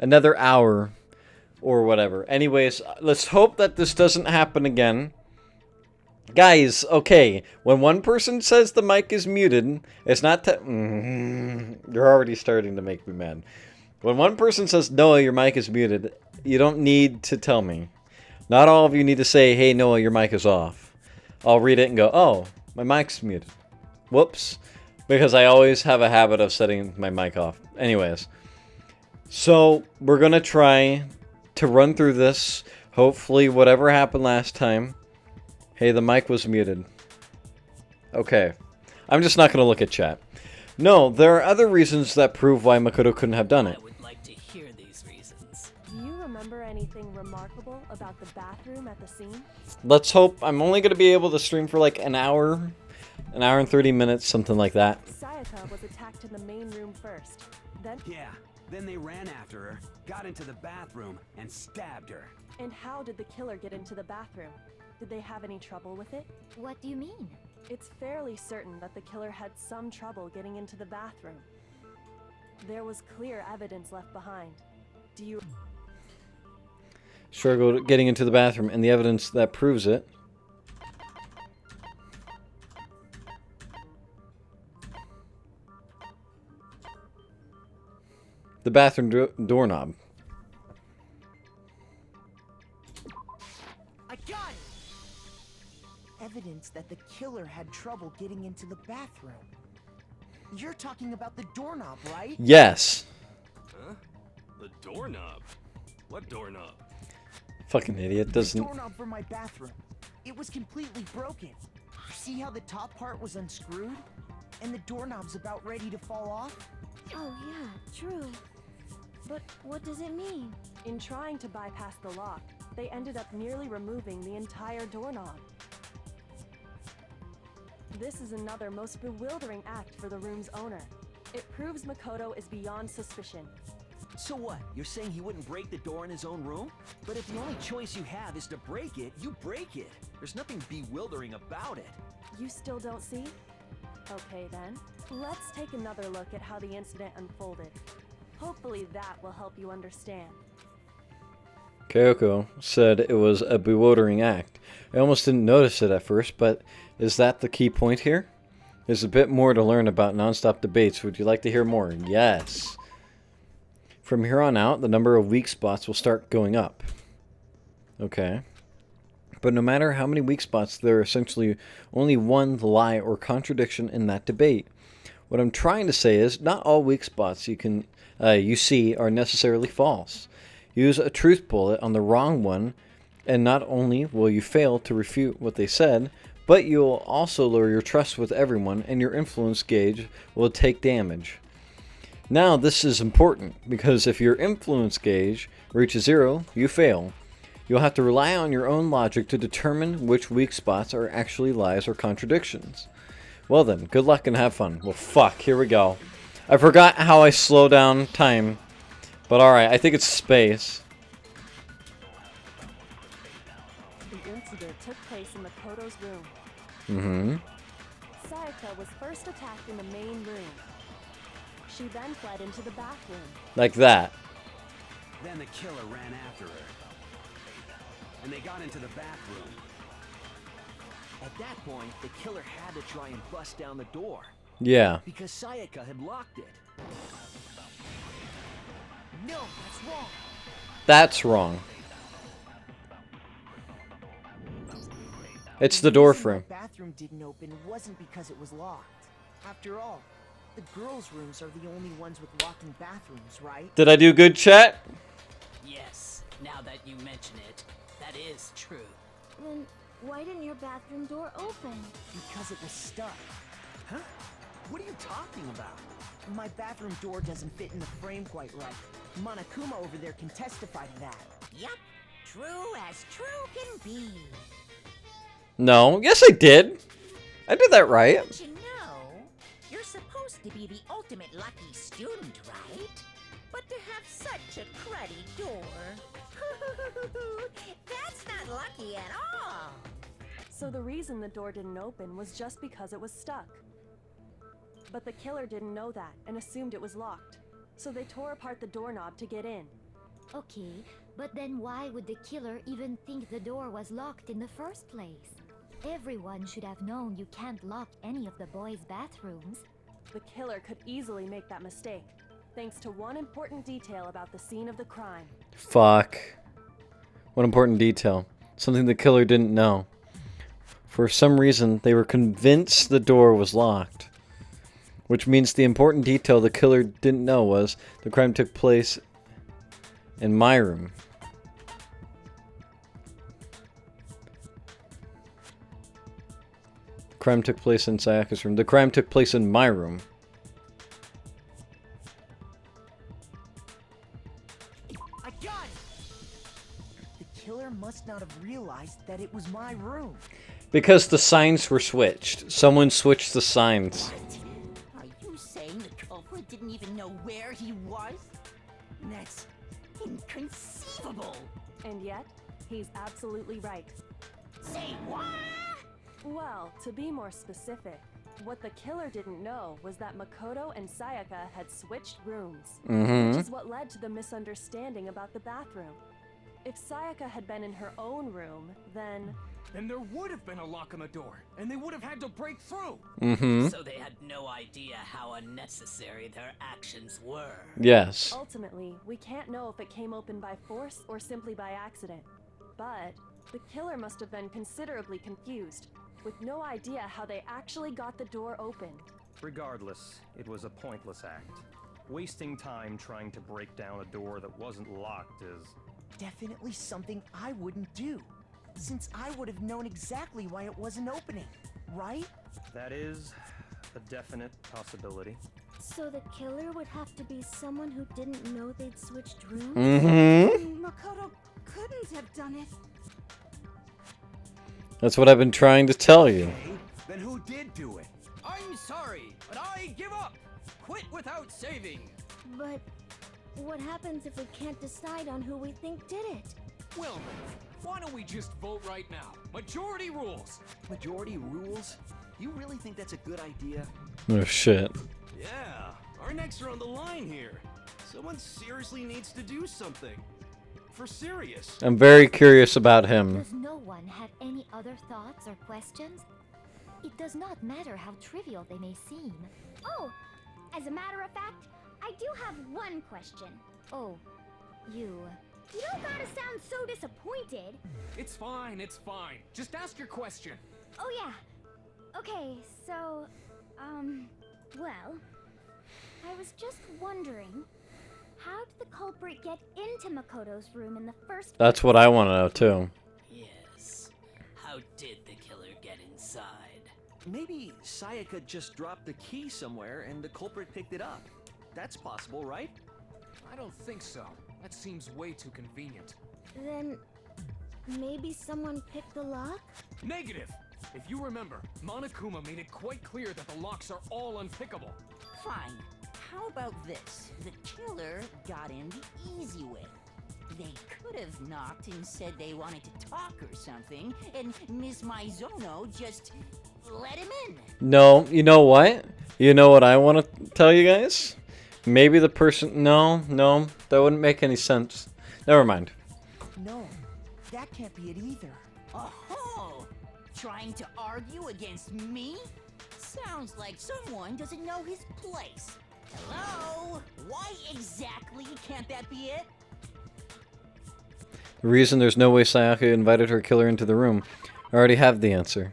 Another hour or whatever. Anyways, let's hope that this doesn't happen again. Guys, okay, when one person says the mic is muted, it's not you're already starting to make me mad. When one person says, Noah, your mic is muted, you don't need to tell me. Not all of you need to say, hey, Noah, your mic is off. I'll read it and go, oh, my mic's muted. Whoops. Because I always have a habit of setting my mic off. Anyways. So, we're going to try to run through this. Hopefully, whatever happened last time. Hey, the mic was muted. Okay. I'm just not going to look at chat. No, there are other reasons that prove why Makoto couldn't have done it. I would like to hear these reasons. Do you remember anything remarkable about the bathroom at the scene? Let's hope. I'm only going to be able to stream for like an hour and 30 minutes, something like that. Sayaka was attacked in the main room first. Then they ran after her, got into the bathroom, and stabbed her. And how did the killer get into the bathroom? Did they have any trouble with it? What do you mean? It's fairly certain that the killer had some trouble getting into the bathroom. There was clear evidence left behind. Do you... Struggle getting into the bathroom, and the evidence that proves it. The bathroom doorknob. I got it! Evidence that the killer had trouble getting into the bathroom. You're talking about the doorknob, right? Yes. Huh? The doorknob? What doorknob? Fucking idiot doesn't... The doorknob for my bathroom. It was completely broken. See how the top part was unscrewed? And the doorknob's about ready to fall off? Oh yeah, true. But what does it mean? In trying to bypass the lock, they ended up nearly removing the entire doorknob. This is another most bewildering act for the room's owner. It proves Makoto is beyond suspicion. So what? You're saying he wouldn't break the door in his own room? But if the only choice you have is to break it, you break it. There's nothing bewildering about it. You still don't see? Okay then, let's take another look at how the incident unfolded. Hopefully that will help you understand. Kyoko said it was a bewildering act. I almost didn't notice it at first, but is that the key point here? There's a bit more to learn about non-stop debates. Would you like to hear more? Yes. From here on out, the number of weak spots will start going up. Okay. But no matter how many weak spots, there are essentially only one lie or contradiction in that debate. What I'm trying to say is, not all weak spots you see are necessarily false. Use a truth bullet on the wrong one, and not only will you fail to refute what they said, but you'll also lower your trust with everyone, and your influence gauge will take damage. Now this is important, because if your influence gauge reaches 0, you fail. You'll have to rely on your own logic to determine which weak spots are actually lies or contradictions. Well then, good luck and have fun. Well fuck, here we go. I forgot how I slow down time. But alright, I think it's space. The incident took place in Makoto's room. Mm-hmm. Sayaka was first attacked in the main room. She then fled into the bathroom. Like that. Then the killer ran after her. And they got into the bathroom. At that point, the killer had to try and bust down the door. Yeah. Because Sayaka had locked it. No, that's wrong. That's wrong. It's the door frame. The bathroom didn't open wasn't because it was locked. After all, the girls' rooms are the only ones with locking bathrooms, right? Did I do good, chat? Yes, now that you mention it, that is true. Then why didn't your bathroom door open? Because it was stuck. Huh? What are you talking about? My bathroom door doesn't fit in the frame quite right. Monokuma over there can testify to that. Yup, true as true can be. No. Yes, I did. I did that right. Don't you know, you're supposed to be the ultimate lucky student, right? But to have such a cruddy door. That's not lucky at all. So the reason the door didn't open was just because it was stuck. But the killer didn't know that and assumed it was locked. So they tore apart the doorknob to get in. Okay, but then why would the killer even think the door was locked in the first place? Everyone should have known you can't lock any of the boys' bathrooms. The killer could easily make that mistake, thanks to one important detail about the scene of the crime. Fuck. What important detail. Something the killer didn't know. For some reason, they were convinced the door was locked. Which means the important detail the killer didn't know was the crime took place in my room. The crime took place in Sayaka's room. The crime took place in my room. I got it! The killer must not have realized that it was my room. Because the signs were switched. Someone switched the signs. Are you saying the culprit didn't even know where he was? That's inconceivable. And yet, he's absolutely right. Say what? Well, to be more specific, what the killer didn't know was that Makoto and Sayaka had switched rooms, which is what led to the misunderstanding about the bathroom. If Sayaka had been in her own room, then there would have been a lock on the door, and they would have had to break through. So they had no idea how unnecessary their actions were. Yes. ultimately, we can't know if it came open by force or simply by accident. But the killer must have been considerably confused, with no idea how they actually got the door open. Regardless, it was a pointless act. Wasting time trying to break down a door that wasn't locked is... Definitely something I wouldn't do, since I would have known exactly why it wasn't opening, right? That is a definite possibility. So the killer would have to be someone who didn't know they'd switched rooms? Makoto couldn't have done it. That's what I've been trying to tell you. Okay, then who did do it? I'm sorry, but I give up. Quit without saving. But what happens if we can't decide on who we think did it? Well then, why don't we just vote right now? Majority rules. Majority rules? You really think that's a good idea? Oh shit. Yeah, our necks are on the line here. Someone seriously needs to do something. For serious. I'm very curious about him. Does no one have any other thoughts or questions? It does not matter how trivial they may seem. Oh, as a matter of fact, I do have one question. Oh, you... You don't gotta sound so disappointed. It's fine, it's fine. Just ask your question. Oh yeah. Okay, so, well, I was just wondering, how did the culprit get into Makoto's room in the first place? That's what I want to know too. Yes. How did the killer get inside? Maybe Sayaka just dropped the key somewhere and the culprit picked it up. That's possible, right? I don't think so. That seems way too convenient. Then... maybe someone picked the lock? Negative! If you remember, Monokuma made it quite clear that the locks are all unpickable. Fine. How about this? The killer got in the easy way. They could have knocked and said they wanted to talk or something, and Miss Maizono just let him in. No, you know what? You know what I want to tell you guys? Maybe the person... No, that wouldn't make any sense. Never mind. No, that can't be it either. Oh, trying to argue against me? Sounds like someone doesn't know his place. Hello? Why exactly can't that be it? The reason there's no way Sayaka invited her killer into the room. I already have the answer.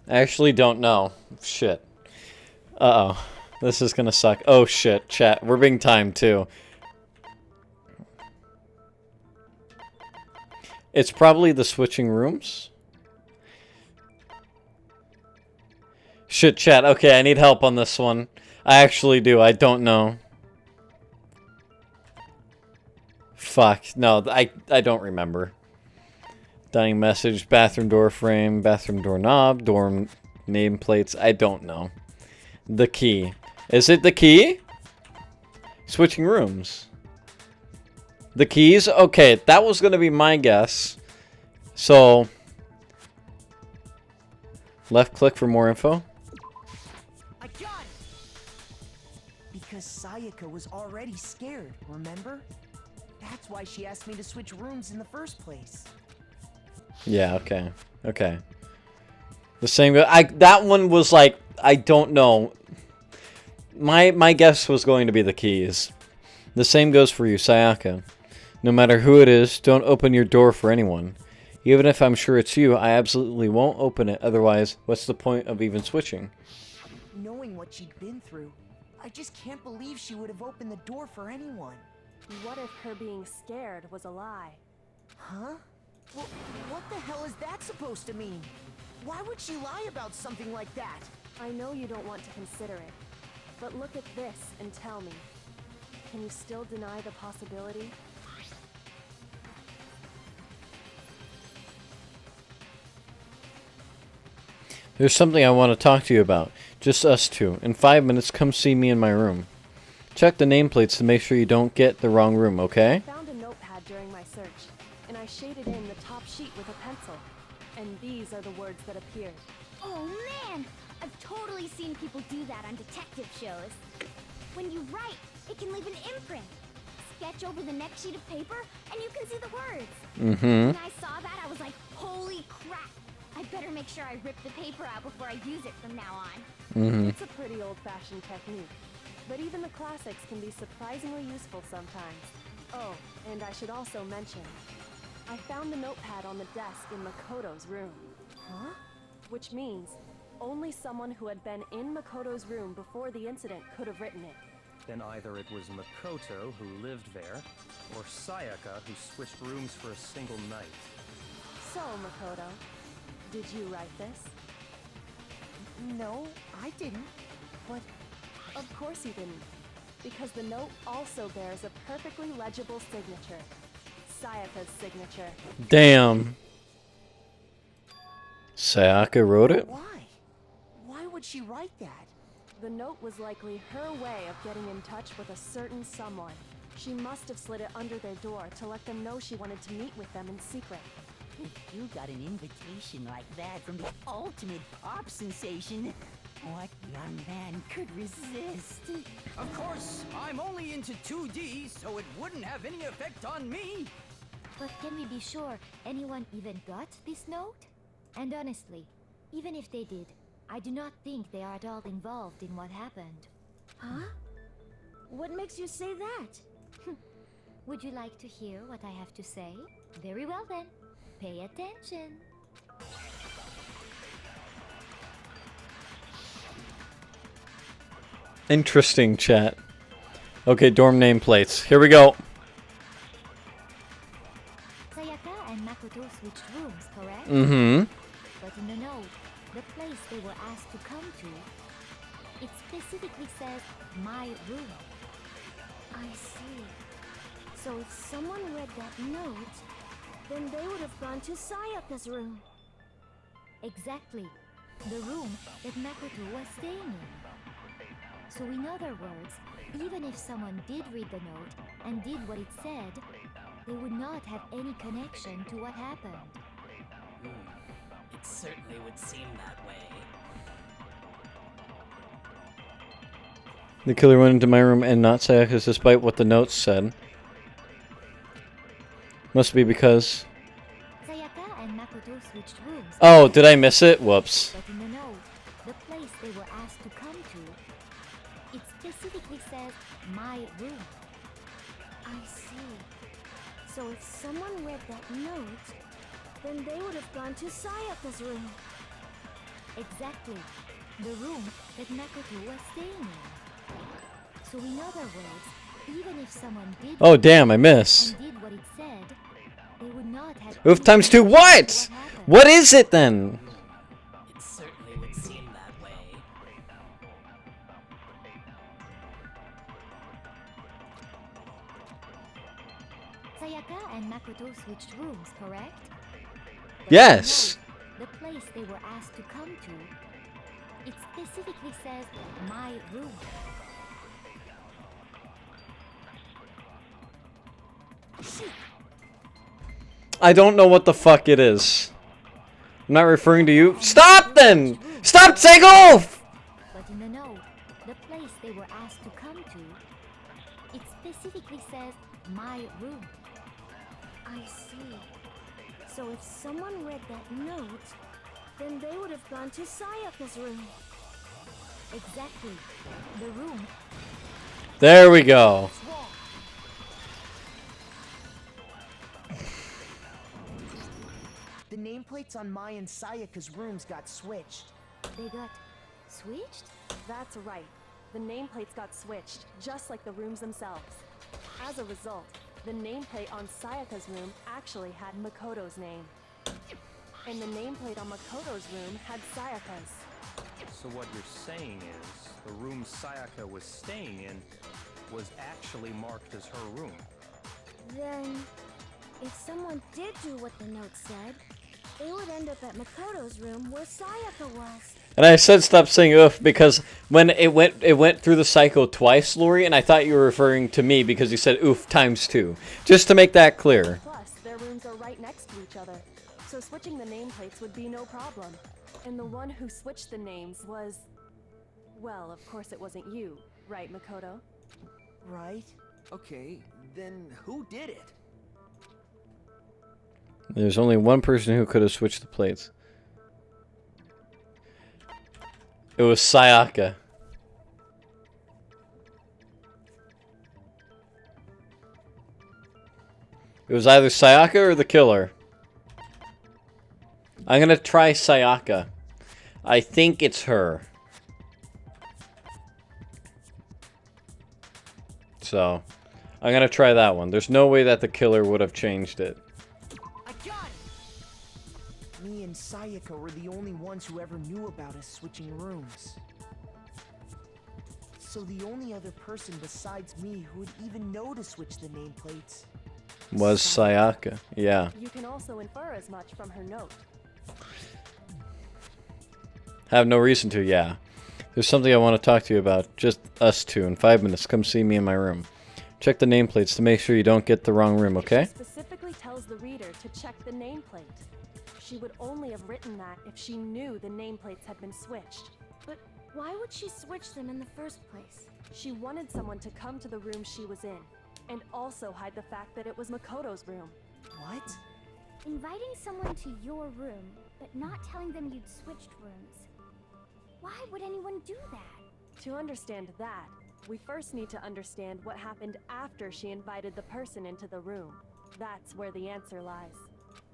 I actually don't know. Shit. Uh-oh. This is gonna suck. Oh shit, chat. We're being timed too. It's probably the switching rooms. Shit, chat. Okay, I need help on this one. I actually do. I don't know. Fuck. No, I don't remember. Dining message, bathroom door frame, bathroom door knob, dorm nameplates. I don't know. The key. Is it the key? Switching rooms. The keys? Okay, that was going to be my guess. So, left click for more info. I got it! Because Sayaka was already scared, remember? That's why she asked me to switch rooms in the first place. Yeah, okay. Okay. The same that one was like, I don't know. My guess was going to be the keys. The same goes for you, Sayaka. No matter who it is, don't open your door for anyone. Even if I'm sure it's you, I absolutely won't open it. Otherwise, what's the point of even switching? Knowing what she'd been through, I just can't believe she would have opened the door for anyone. What if her being scared was a lie? Huh? Well, what the hell is that supposed to mean? Why would she lie about something like that? I know you don't want to consider it, but look at this and tell me. Can you still deny the possibility? There's something I want to talk to you about. Just us two. In 5 minutes, come see me in my room. Check the nameplates to make sure you don't get the wrong room, okay? I found a notepad during my search, and I shaded in the top sheet with a pencil. And these are the words that appeared. Oh man! I've totally seen people do that on detective shows. When you write, it can leave an imprint. Sketch over the next sheet of paper, and you can see the words. When I saw that, I was like, holy crap! I better make sure I rip the paper out before I use it from now on. It's a pretty old-fashioned technique, but even the classics can be surprisingly useful sometimes. Oh, and I should also mention, I found the notepad on the desk in Makoto's room. Huh? Which means only someone who had been in Makoto's room before the incident could have written it. Then either it was Makoto who lived there, or Sayaka who switched rooms for a single night. So, Makoto, did you write this? No, I didn't. But Of course you didn't, because the note also bears a perfectly legible signature. Sayaka's signature. Damn. Sayaka wrote it? why? Why would she write that? The note was likely her way of getting in touch with a certain someone. She must have slid it under their door to let them know she wanted to meet with them in secret. If you got an invitation like that from the ultimate pop sensation, what young man could resist? Of course, I'm only into 2D, so it wouldn't have any effect on me. But can we be sure anyone even got this note? And honestly, even if they did, I do not think they are at all involved in what happened. Huh? What makes you say that? Would you like to hear what I have to say? Very well then. Pay attention. Interesting, chat. Okay, dorm nameplates. Here we go. Sayaka and Makoto switched rooms, correct? But in the note, the place they were asked to come to, it specifically says, my room. I see. So if someone read that note, then they would have gone to Sayaka's room. Exactly. The room that Makoto was staying in. So in other words, even if someone did read the note and did what it said, they would not have any connection to what happened. It certainly would seem that way. The killer went into my room and not Sayaka's despite what the notes said. Must be because... Sayaka and Makoto switched rooms. Oh, did I miss it? Whoops. But in the note, the place they were asked to come to, it specifically says, my room. I see. So if someone read that note, then they would have gone to Sayaka's room. Exactly. The room that Makoto was staying in. So in other words, even if someone did... Oh, damn, I missed. ...and did what it said, they would not have... Oof, times 2. What? What is it then? It certainly would seem that way. Sayaka and Makoto switched rooms, correct? But Yes. the place they were asked to come to, it specifically says my room. I don't know what the fuck it is. I'm not referring to you. Stop then! Stop saying off! But in the note, the place they were asked to come to, it specifically says my room. I see. So if someone read that note, then they would have gone to Sayaka's room. Exactly. The room. There we go. The nameplates on Mai and Sayaka's rooms got switched. They got switched? That's right. The nameplates got switched, just like the rooms themselves. As a result, the nameplate on Sayaka's room actually had Makoto's name. And the nameplate on Makoto's room had Sayaka's. So what you're saying is, the room Sayaka was staying in was actually marked as her room. Then, if someone did do what the note said, they would end up at Makoto's room where Sayaka was. And I said stop saying oof because when it went through the cycle twice, Lori, and I thought you were referring to me because you said oof ×2. Just to make that clear. Plus, their rooms are right next to each other, so switching the nameplates would be no problem. And the one who switched the names was... Well, of course it wasn't you, right, Makoto? Right? Okay, then who did it? There's only one person who could have switched the plates. It was Sayaka. It was either Sayaka or the killer. I'm gonna try Sayaka. I think it's her. So, I'm gonna try that one. There's no way that the killer would have changed it. I got it! Me and Sayaka were the only ones who ever knew about us switching rooms. So the only other person besides me who would even know to switch the nameplates Was Sayaka. Yeah. You can also infer as much from her note. Have no reason to, yeah. There's something I want to talk to you about. Just us two. In 5 minutes, come see me in my room. Check the nameplates to make sure you don't get the wrong room, okay? She specifically tells the reader to check the nameplate. She would only have written that if she knew the nameplates had been switched. But why would she switch them in the first place? She wanted someone to come to the room she was in, and also hide the fact that it was Makoto's room. What? Inviting someone to your room, but not telling them you'd switched rooms. Why would anyone do that? To understand that, we first need to understand what happened after she invited the person into the room. That's where the answer lies.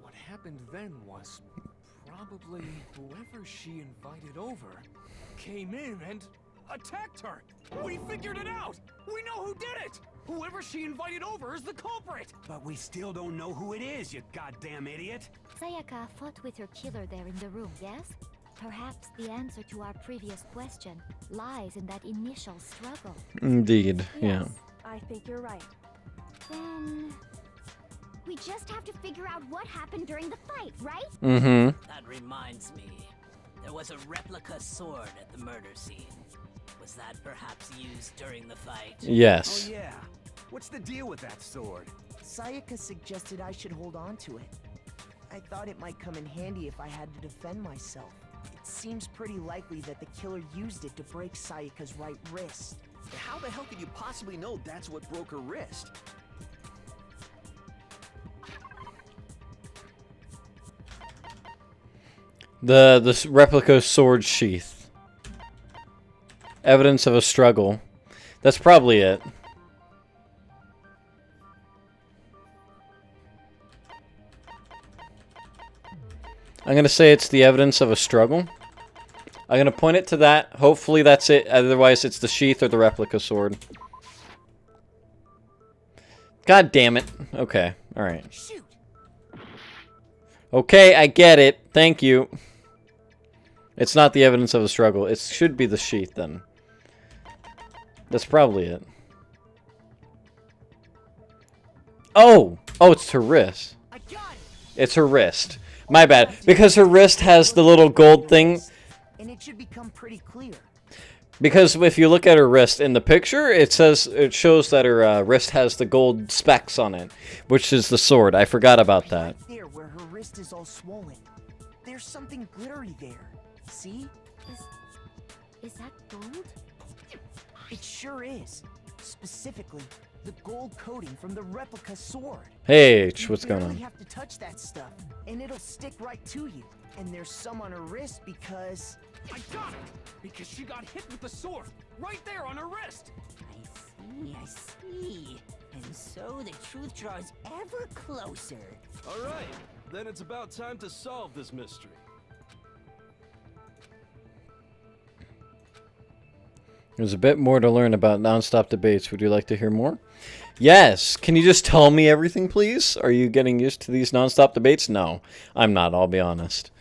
What happened then was probably whoever she invited over came in and attacked her. We figured it out. We know who did it. Whoever she invited over is the culprit. But we still don't know who it is, you goddamn idiot. Sayaka fought with her killer there in the room, yes? Perhaps the answer to our previous question lies in that initial struggle. Indeed, yeah. Yes, I think you're right. Then... we just have to figure out what happened during the fight, right? Mm-hmm. That reminds me. There was a replica sword at the murder scene. Was that perhaps used during the fight? Yes. Oh yeah. What's the deal with that sword? Sayaka suggested I should hold on to it. I thought it might come in handy if I had to defend myself. It seems pretty likely that the killer used it to break Sayaka's right wrist. How the hell could you possibly know that's what broke her wrist? The replica sword sheath. Evidence of a struggle. That's probably it. I'm gonna say it's the evidence of a struggle. I'm gonna point it to that. Hopefully that's it. Otherwise it's the sheath or the replica sword. God damn it. Okay. Alright. Shoot. Okay, I get it. Thank you. It's not the evidence of a struggle. It should be the sheath then. That's probably it. Oh! Oh, it's her wrist. I got it. It's her wrist. My bad. Because her wrist has the little gold thing. And it should become pretty clear. Because if you look at her wrist in the picture, it shows that her wrist has the gold specks on it, which is the sword. I forgot about that. Right there where her wrist is all swollen. There's something glittery there. See? Is that gold? It sure is. Specifically, the gold coating from the replica sword. Hey, H, what's going on? You barely have to touch that stuff, and it'll stick right to you. And there's some on her wrist because... I got it! Because she got hit with the sword, right there on her wrist! I see. And so the truth draws ever closer. All right, then it's about time to solve this mystery. There's a bit more to learn about non-stop debates. Would you like to hear more? Yes! Can you just tell me everything, please? Are you getting used to these non-stop debates? No, I'm not, I'll be honest.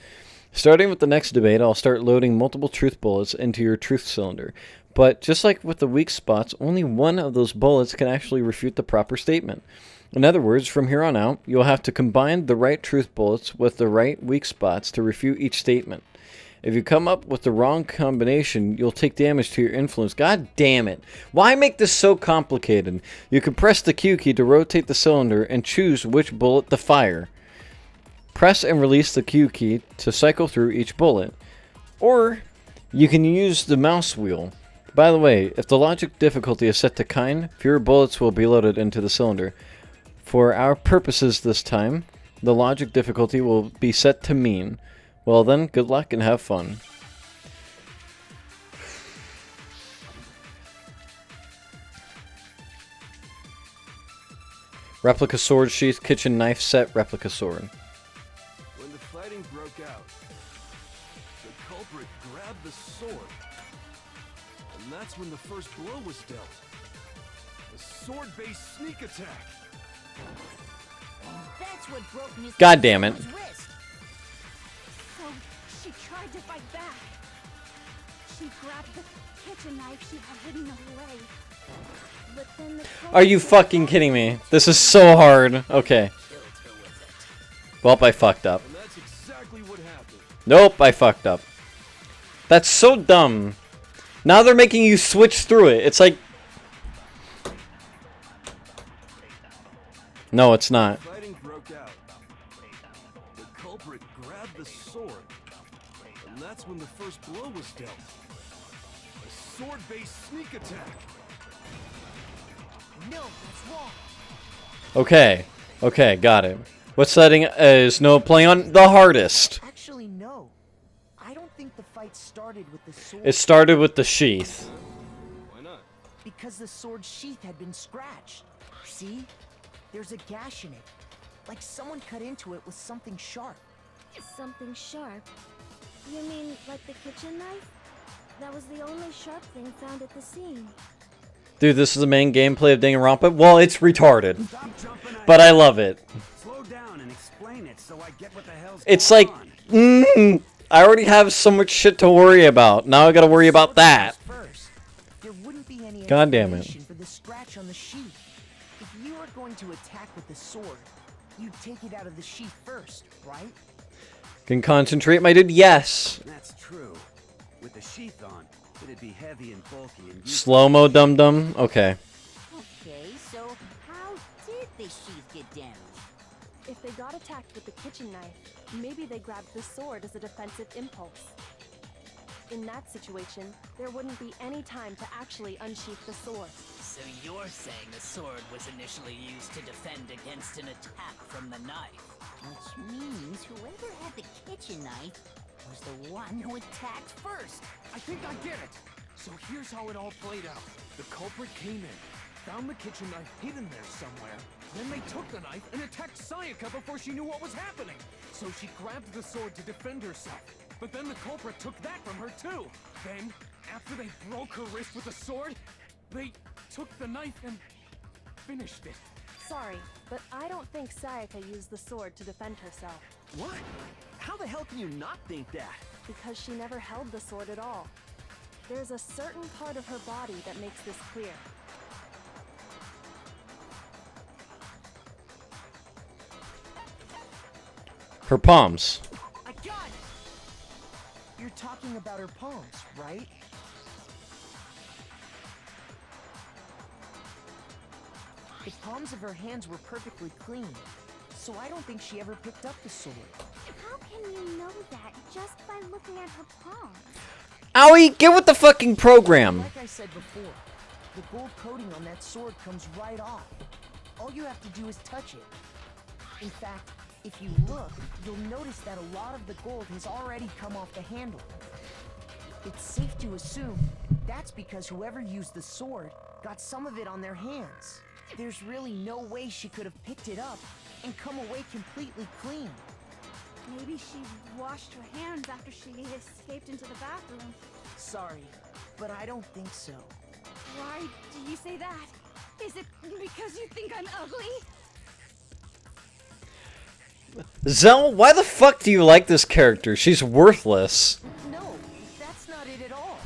Starting with the next debate, I'll start loading multiple truth bullets into your truth cylinder. But just like with the weak spots, only one of those bullets can actually refute the proper statement. In other words, from here on out, you'll have to combine the right truth bullets with the right weak spots to refute each statement. If you come up with the wrong combination, you'll take damage to your influence. God damn it. Why make this so complicated? You can press the Q key to rotate the cylinder and choose which bullet to fire. Press and release the Q key to cycle through each bullet. Or you can use the mouse wheel. By the way, if the logic difficulty is set to kind, fewer bullets will be loaded into the cylinder. For our purposes this time, the logic difficulty will be set to mean. Well then, good luck and have fun. Replica sword sheath, kitchen knife set, replica sword. When the fighting broke out, the culprit grabbed the sword. And that's when the first blow was dealt. A sword-based sneak attack. That's what broke Miss God damn it. wrist. So she tried to fight back. She grabbed the kitchen knife she had hidden away. But then the Are you fucking kidding me? This is so hard. Okay. Well, I fucked up. And that's exactly what happened. Nope, I fucked up. That's so dumb. Now they're making you switch through it. It's like... No, it's not. Fighting broke out. The culprit grabbed the sword. And that's when the first blow was dealt. A sword-based sneak attack. No, that's wrong. Okay. Okay, got it. What setting is no playing on? The hardest. Actually, no. I don't think the fight started with the sword. It started with the sheath. Why not? Because the sword sheath had been scratched. See? There's a gash in it. Like someone cut into it with something sharp. Something sharp? You mean like the kitchen knife? That was the only sharp thing found at the scene. Dude, this is the main gameplay of Danganronpa. Well, it's retarded. But I love it. Slow down and explain it so I get what the hell's It's like, I already have so much shit to worry about. Now I gotta worry about that. First, there wouldn't be any God damn it. explanation for the scratch on the sheath. If you were going to attack with the sword, you'd take it out of the sheath first, right? Can concentrate, my dude? Yes. That's true. With the sheath on, it'd be heavy and bulky and Slow-mo dum-dum? Okay. Okay, so how did the sheath get damaged? If they got attacked with the kitchen knife, maybe they grabbed the sword as a defensive impulse. In that situation, there wouldn't be any time to actually unsheath the sword. So you're saying the sword was initially used to defend against an attack from the knife? Which means whoever had the kitchen knife was the one who attacked first. I think I get it. So here's how it all played out. The culprit came in, found the kitchen knife hidden there somewhere. Then they took the knife and attacked Sayaka before she knew what was happening. So she grabbed the sword to defend herself. But then the culprit took that from her too. Then, after they broke her wrist with the sword, they took the knife and finished it. Sorry, but I don't think Sayaka used the sword to defend herself. What? How the hell can you not think that? Because she never held the sword at all. There's a certain part of her body that makes this clear. Her palms. I got it! You're talking about her palms, right? The palms of her hands were perfectly clean, so I don't think she ever picked up the sword. How can you know that just by looking at her palm? Owie, get with the fucking program. Like I said before, the gold coating on that sword comes right off. All you have to do is touch it. In fact, if you look, you'll notice that a lot of the gold has already come off the handle. It's safe to assume that's because whoever used the sword got some of it on their hands. There's really no way she could have picked it up and come away completely clean. Maybe she washed her hands after she escaped into the bathroom. Sorry, but I don't think so. Why do you say that? Is it because you think I'm ugly? Zell, why the fuck do you like this character? She's worthless. No, that's not it at all.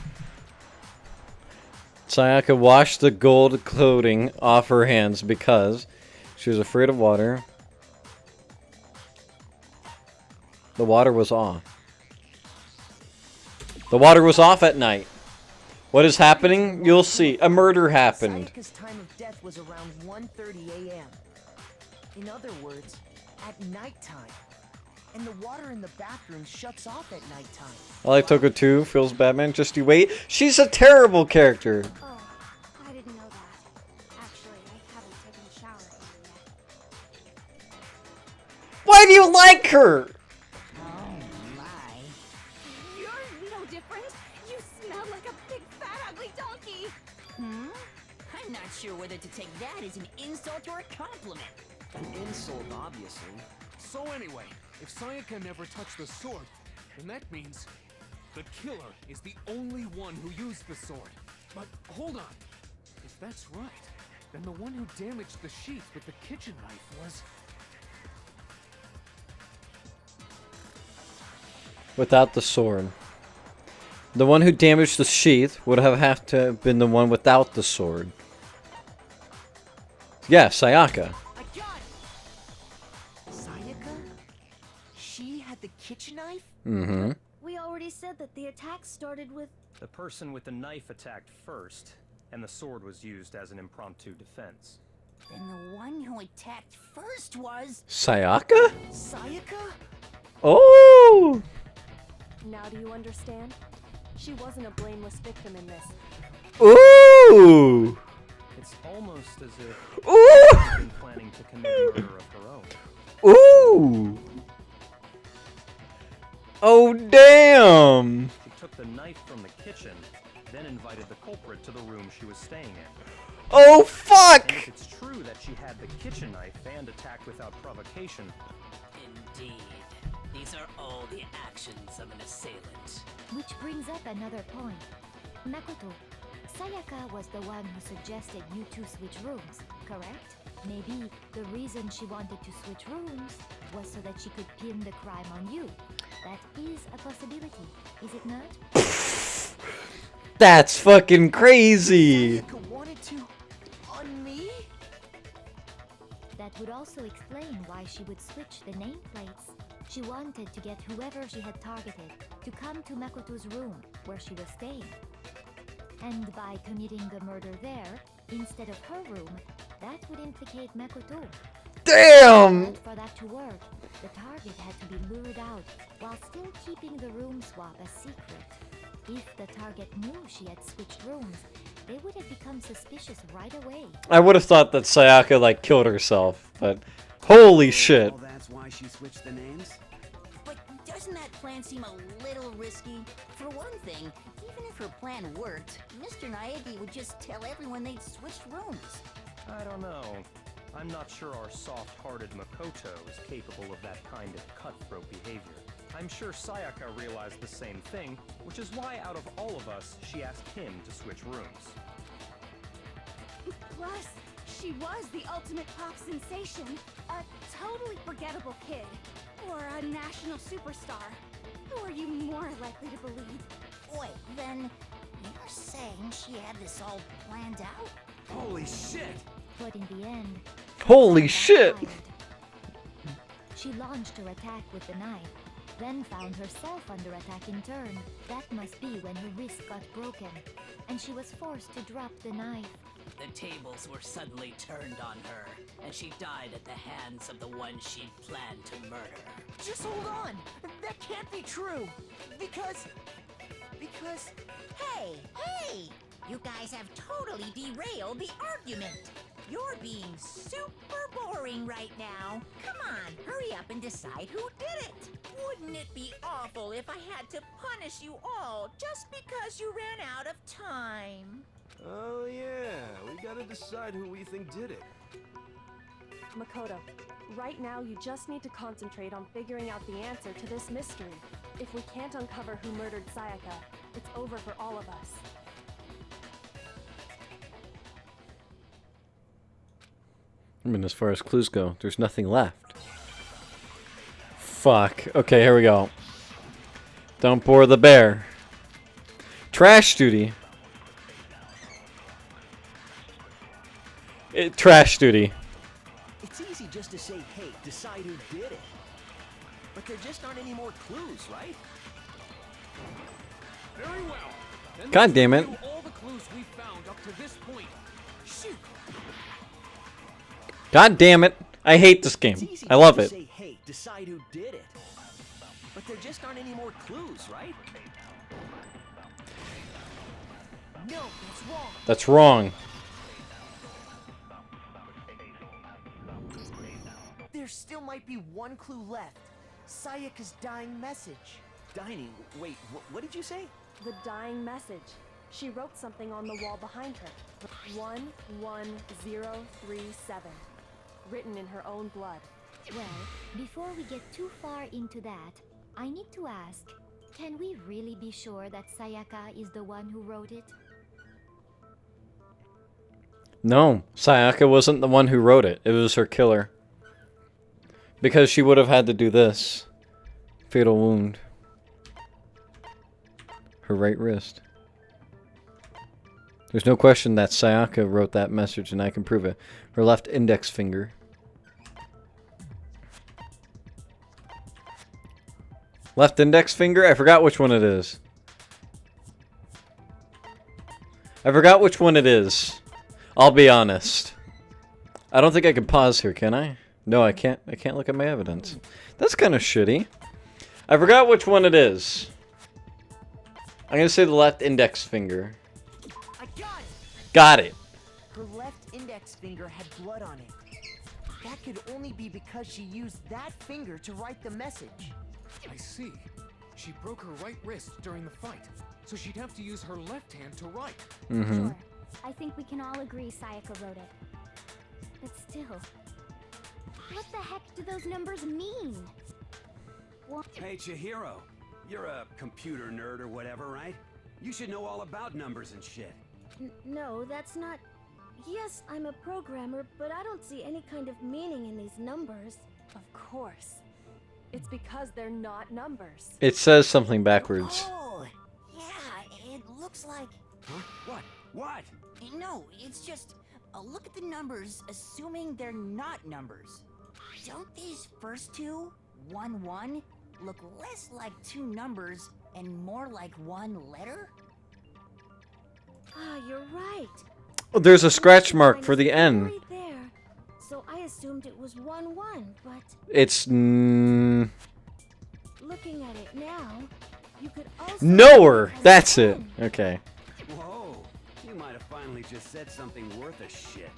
Sayaka washed the gold coating off her hands because she was afraid of water. The water was off. The water was off at night. What is happening? You'll see. A murder happened. Sayaka's time of death was around 1:30 a.m. In other words, at nighttime. And the water in the bathroom shuts off at nighttime. I like Toko too. Feels Batman. Just you wait. She's a terrible character. Oh, I didn't know that. Actually, I haven't taken a shower yet. Why do you like her? Oh my. You're no different. You smell like a big, fat, ugly donkey. I'm not sure whether to take that as an insult or a compliment. An insult, obviously. So anyway, if Sayaka never touched the sword, then that means the killer is the only one who used the sword. But hold on. If that's right, then the one who damaged the sheath with the kitchen knife was... Without the sword. The one who damaged the sheath would have to have been the one without the sword. Yeah, Sayaka. I got it! Sayaka? She had the kitchen knife? Mm-hmm. We already said that the attack started with... The person with the knife attacked first, and the sword was used as an impromptu defense. Then the one who attacked first was... Sayaka? Sayaka? Oh! Now do you understand? She wasn't a blameless victim in this. Ooh! It's almost as if Ooh! she's been planning to commit murder of her own. Ooh! Oh, damn! She took the knife from the kitchen, then invited the culprit to the room she was staying in. Oh, fuck! And if it's true that she had the kitchen knife and attacked without provocation, Indeed. These are all the actions of an assailant. Which brings up another point. Makoto, Sayaka was the one who suggested you two switch rooms, correct? Maybe the reason she wanted to switch rooms was so that she could pin the crime on you. That is a possibility, is it not? That's fucking crazy! Sayaka wanted to... on me? That would also explain why she would switch the nameplates. She wanted to get whoever she had targeted to come to Makoto's room, where she was staying. And by committing the murder there, instead of her room, that would implicate Makoto. Damn! But for that to work, the target had to be lured out, while still keeping the room swap a secret. If the target knew she had switched rooms, they would have become suspicious right away. I would have thought that Sayaka, like, killed herself, but... Holy shit. Oh, that's why she switched the names? But doesn't that plan seem a little risky? For one thing, even if her plan worked, Mr. Naegi would just tell everyone they'd switched rooms. I don't know. I'm not sure our soft-hearted Makoto is capable of that kind of cutthroat behavior. I'm sure Sayaka realized the same thing, which is why out of all of us, she asked him to switch rooms. Plus, she was the ultimate pop sensation. A totally forgettable kid. Or a national superstar. Who are you more likely to believe? Wait, then you're saying she had this all planned out? Holy shit! But in the end... Holy shit! She launched her attack with the knife, then found herself under attack in turn. That must be when her wrist got broken, and she was forced to drop the knife. The tables were suddenly turned on her, and she died at the hands of the one she'd planned to murder. Just hold on! That can't be true! Because... Hey! You guys have totally derailed the argument. You're being super boring right now. Come on, hurry up and decide who did it. Wouldn't it be awful if I had to punish you all just because you ran out of time? Oh yeah, we gotta decide who we think did it. Makoto, right now you just need to concentrate on figuring out the answer to this mystery. If we can't uncover who murdered Sayaka, it's over for all of us. I mean, as far as clues go, there's nothing left. Fuck. Okay, here we go. Don't bore the bear. Trash duty. Trash duty. It's easy just to say, hey, decide who did it. But there just aren't any more clues, right? Very well. Then God let's damn it. review all the clues we found up to this point. Shoot. God damn it. I hate this game. It's easy I love just it. to say, hey, decide who did it. But there just aren't any more clues, right? No, that's wrong. That's wrong. There still might be one clue left. Sayaka's dying message. Dining? Wait, what did you say? The dying message. She wrote something on the wall behind her. 11037. Written in her own blood. Well, before we get too far into that, I need to ask, can we really be sure that Sayaka is the one who wrote it? No, Sayaka wasn't the one who wrote it. It was her killer. Because she would have had to do this. Fatal wound. Her right wrist. There's no question that Sayaka wrote that message, and I can prove it. Her left index finger. Left index finger? I forgot which one it is. I forgot which one it is. I'll be honest. I don't think I can pause here, can I? No, I can't. I can't look at my evidence. That's kind of shitty. I forgot which one it is. I'm gonna say the left index finger. I got it! Got it. Her left index finger had blood on it. That could only be because she used that finger to write the message. I see. She broke her right wrist during the fight, so she'd have to use her left hand to write. Mm-hmm. Sure. I think we can all agree Sayaka wrote it. But still, what the heck do those numbers mean? What? Hey, Chihiro. You're a computer nerd or whatever, right? You should know all about numbers and shit. No, that's not... Yes, I'm a programmer, but I don't see any kind of meaning in these numbers. Of course. It's because they're not numbers. It says something backwards. Oh, yeah, it looks like... Huh? What? What? No, it's just... look at the numbers, assuming they're not numbers. Don't these first two, 1-1, look less like two numbers and more like one letter? Ah, you're right. Oh, there's a scratch mark for the N. Right there. So I assumed it was 1-1, but It's looking at it now, you could also nowhere. That's it. Okay. Whoa. You might have finally just said something worth a shit.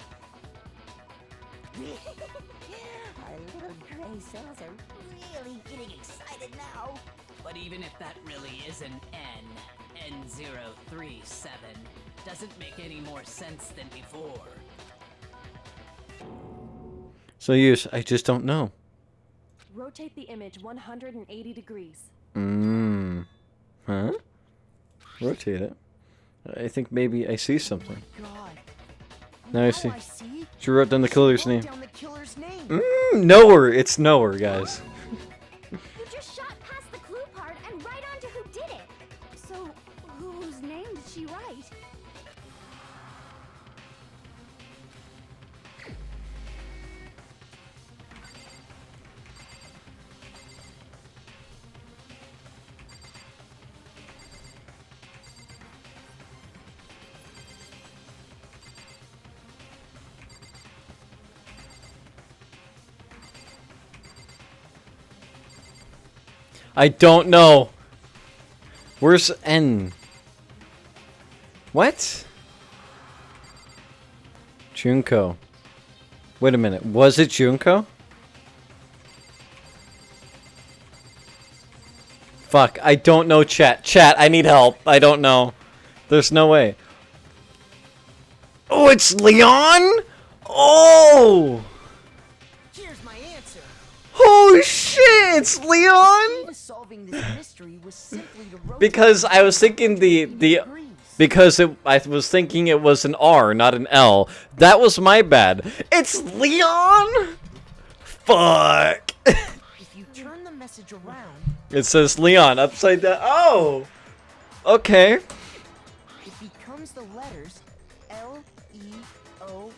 Our little gray cells are really getting excited now. But even if that really is an N037, doesn't make any more sense than before. So yes, I just don't know. Rotate the image 180 degrees. Huh? Rotate it. I think maybe I see something. God. Now I see. I see. She wrote down the killer's Wrote name. down the killer's name. Nowhere. It's nowhere, guys. You just shot past the clue part and right onto who did it. So, whose name did she write? I don't know. Where's N? What? Junko. Wait a minute. Was it Junko? Fuck. I don't know, chat. Chat, I need help. I don't know. There's no way. Oh, it's Leon? Oh! Here's my answer. Holy shit, it's Leon? Solving this mystery was simply to rotate Because I was thinking I was thinking it was an R, not an L. That was my bad. It's Leon? Fuck. If you turn the message around, It says Leon upside down. Oh! Okay. it becomes the letters L-E-O-N.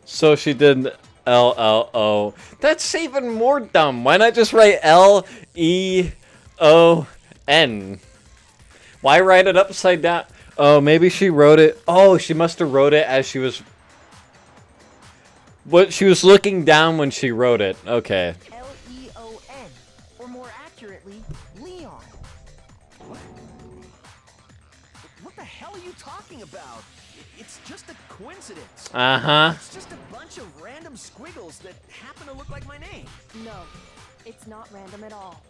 So she did L-L-O. That's even more dumb. Why not just write L-E-O-N? Why write it upside down? Oh, maybe she wrote it. Oh, she must have wrote it as she was... What? She was looking down when she wrote it. Okay. L-E-O-N. Or more accurately, Leon. What the hell are you talking about? It's just a coincidence. Uh-huh. It's just a bunch of random squiggles that happen to look like my name. No, it's not random at all.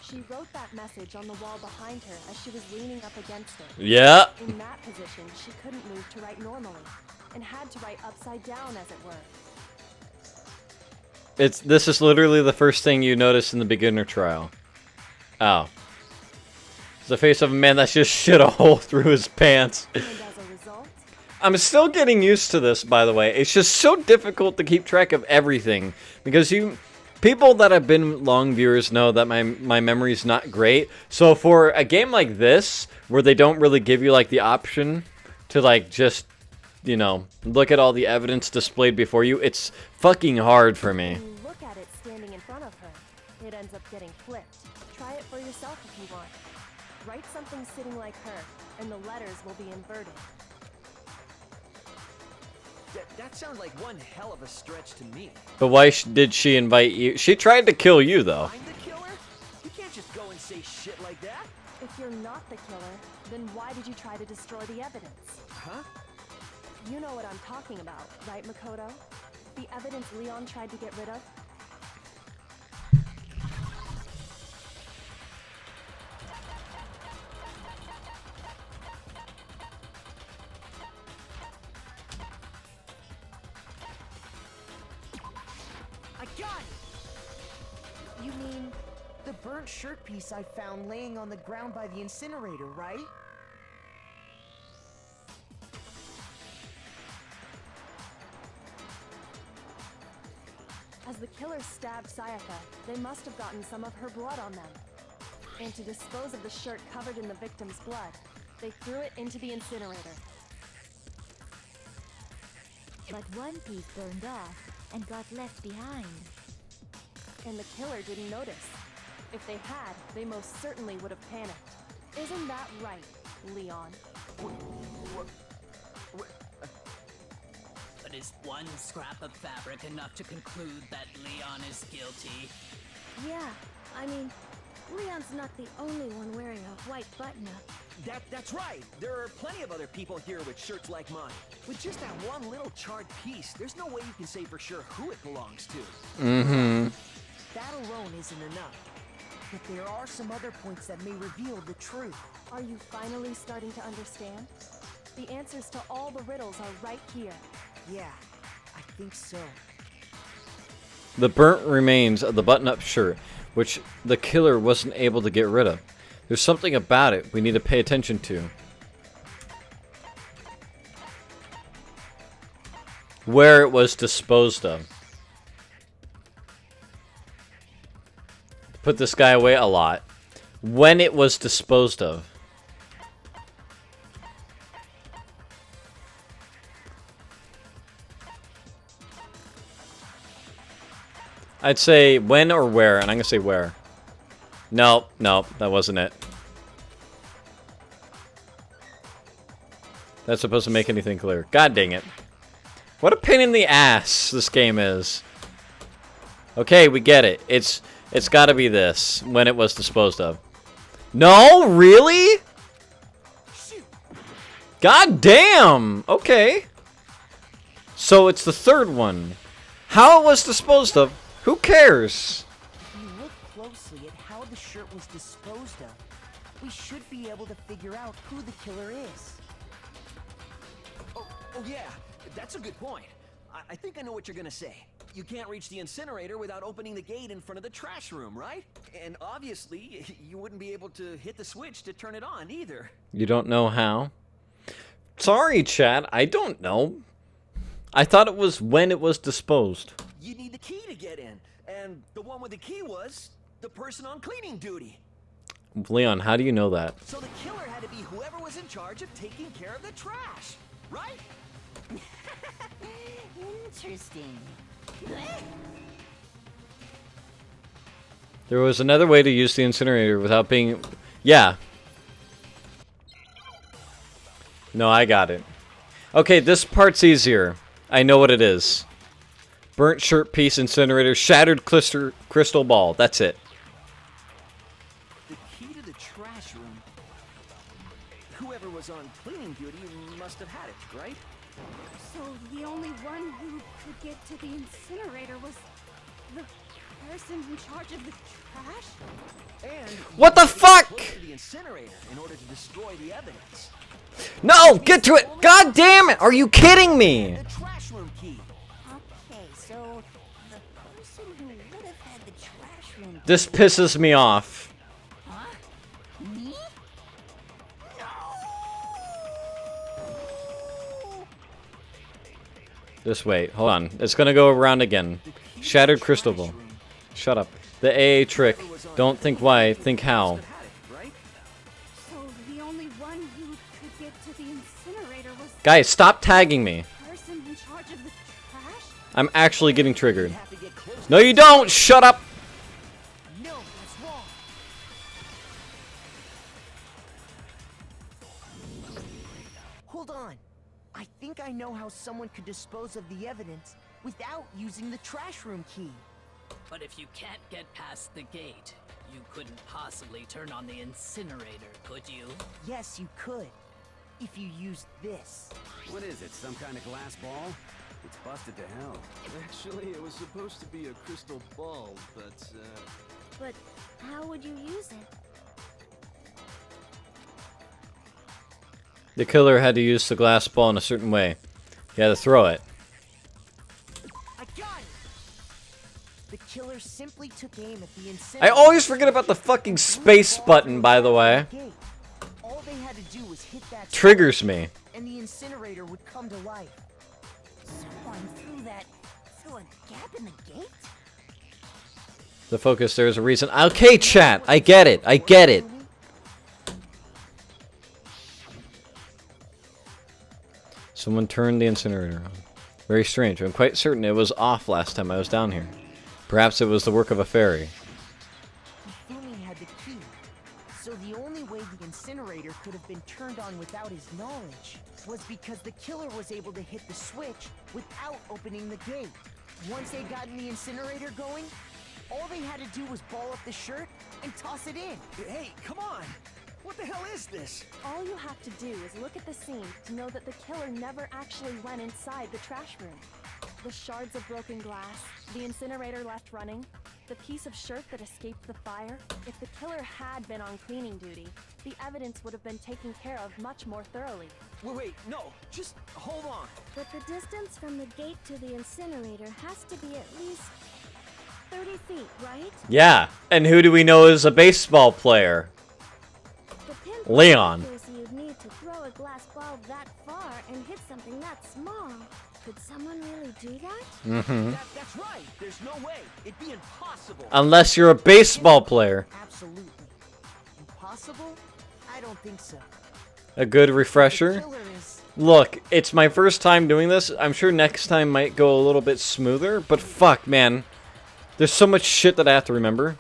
She wrote that message on the wall behind her as she was leaning up against it. Yeah. In that position, she couldn't move to write normally, and had to write upside down, as it were. This is literally the first thing you notice in the beginner trial. Oh. It's the face of a man that just shit a hole through his pants. And as a result, I'm still getting used to this, by the way. It's just so difficult to keep track of everything. Because people that have been long viewers know that my memory's not great. So for a game like this, where they don't really give you, like, the option to, like, just, you know, look at all the evidence displayed before you, it's fucking hard for me. when you look at it standing in front of her, it ends up getting flipped. Try it for yourself if you want. Write something sitting like her, and the letters will be inverted. That sounds like one hell of a stretch to me. But why did she invite you? She tried to kill you, though. I'm the killer? You can't just go and say shit like that. If you're not the killer, then why did you try to destroy the evidence? Huh? You know what I'm talking about, right, Makoto? The evidence Leon tried to get rid of? I got it! You mean the burnt shirt piece I found laying on the ground by the incinerator, right? As the killer stabbed Sayaka, they must have gotten some of her blood on them. And to dispose of the shirt covered in the victim's blood, they threw it into the incinerator. But one piece burned off and got left behind. And the killer didn't notice. If they had, they most certainly would have panicked. Isn't that right, Leon? But is one scrap of fabric enough to conclude that Leon is guilty? Yeah, I mean, Leon's not the only one wearing a white button-up. That's right. There are plenty of other people here with shirts like mine. With just that one little charred piece, there's no way you can say for sure who it belongs to. Mm-hmm. That alone isn't enough. But there are some other points that may reveal the truth. Are you finally starting to understand? The answers to all the riddles are right here. Yeah, I think so. The burnt remains of the button-up shirt, which the killer wasn't able to get rid of. There's something about it we need to pay attention to. Where it was disposed of. Put this guy away a lot. When it was disposed of. I'd say when or where, and I'm gonna say where. No, that wasn't it. That's supposed to make anything clear. God dang it. What a pain in the ass this game is. Okay, we get it. It's got to be this when it was disposed of. No, really? God damn. Okay. So it's the third one. How it was disposed of? Who cares? If you look closely at how the shirt was disposed of, we should be able to figure out who the killer is. Oh yeah, that's a good point. I think I know what you're gonna say. You can't reach the incinerator without opening the gate in front of the trash room, right? And obviously, you wouldn't be able to hit the switch to turn it on either. You don't know how? Sorry, chat. I don't know. I thought it was when it was disposed. You need the key to get in, and the one with the key was the person on cleaning duty. Leon, how do you know that? So the killer had to be whoever was in charge of taking care of the trash, right? Interesting. There was another way to use the incinerator without being... Yeah. No, I got it. Okay, this part's easier. I know what it is. Burnt shirt piece, incinerator, shattered crystal ball. That's it. The key to the trash room. Whoever was on cleaning duty must have had it, right? So the only one who could get to the incinerator was the person in charge of the trash? And what the fuck? To the incinerator in order to destroy the evidence. No, get to it! God damn it! Are you kidding me? The trash room key. Okay, so the person who would have had the trash room. This pisses me off. Huh? Me? This way. Hold on. It's gonna go around again. Shattered crystal ball. Shut up. The AA trick. Don't think why, think how. So the only one who could get to the incinerator was Guys, stop tagging me. the person in charge of the trash? I'm actually getting triggered. No, you don't! Shut up! No, that's wrong. Hold on. I think I know how someone could dispose of the evidence without using the trash room key. But if you can't get past the gate, you couldn't possibly turn on the incinerator, could you? Yes, you could. If you used this. What is it, some kind of glass ball? It's busted to hell. Actually, it was supposed to be a crystal ball, but, But how would you use it? The killer had to use the glass ball in a certain way. He had to throw it. I got it! The killer simply took aim at the I incinerator. always forget about the fucking space button, by the way. All they had to do was hit that Triggers me. and the incinerator would come to life. Someone threw a gap in the gate? The focus, there's a reason. Okay, chat. I get it. I get it. Someone turned the incinerator on. Very strange. I'm quite certain it was off last time I was down here. Perhaps it was the work of a fairy. Hifumi had the key, so the only way the incinerator could have been turned on without his knowledge was because the killer was able to hit the switch without opening the gate. Once they got the incinerator going, all they had to do was ball up the shirt and toss it in. Hey, come on! What the hell is this? All you have to do is look at the scene to know that the killer never actually went inside the trash room. The shards of broken glass, the incinerator left running, the piece of shirt that escaped the fire. If the killer had been on cleaning duty, the evidence would have been taken care of much more thoroughly. Wait, no, just hold on. But the distance from the gate to the incinerator has to be at least 30 feet, right? Yeah. And who do we know is a baseball player? Leon. You'd need to throw a glass ball that far and hit something that small. Could someone really do that? Mm-hmm. That's right. There's no way. It'd be impossible. Unless you're a baseball player. Absolutely. Impossible? I don't think so. A good refresher. Look, it's my first time doing this. I'm sure next time might go a little bit smoother, but fuck, man. There's so much shit that I have to remember.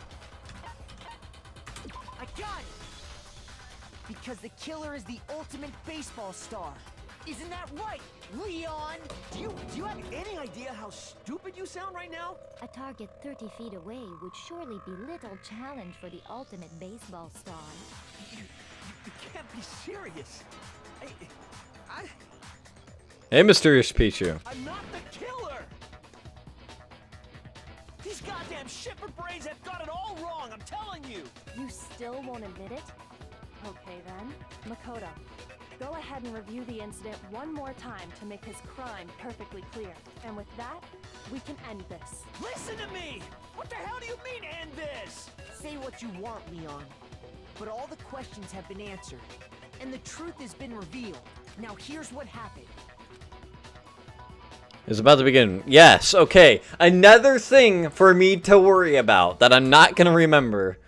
I got it! Because the killer is the ultimate baseball star. Isn't that right, Leon? Do you have any idea how stupid you sound right now? A target 30 feet away would surely be little challenge for the ultimate baseball star. You can't be serious. Hey, Mysterious Pichu. I'm not the killer! These goddamn shipper brains have got it all wrong, I'm telling you! You still won't admit it? Okay then. Makoto, go ahead and review the incident one more time to make his crime perfectly clear. And with that, we can end this. Listen to me! What the hell do you mean, end this? Say what you want, Leon. But all the questions have been answered. And the truth has been revealed. Now here's what happened. It's about to begin. Yes, okay. Another thing for me to worry about that I'm not going to remember.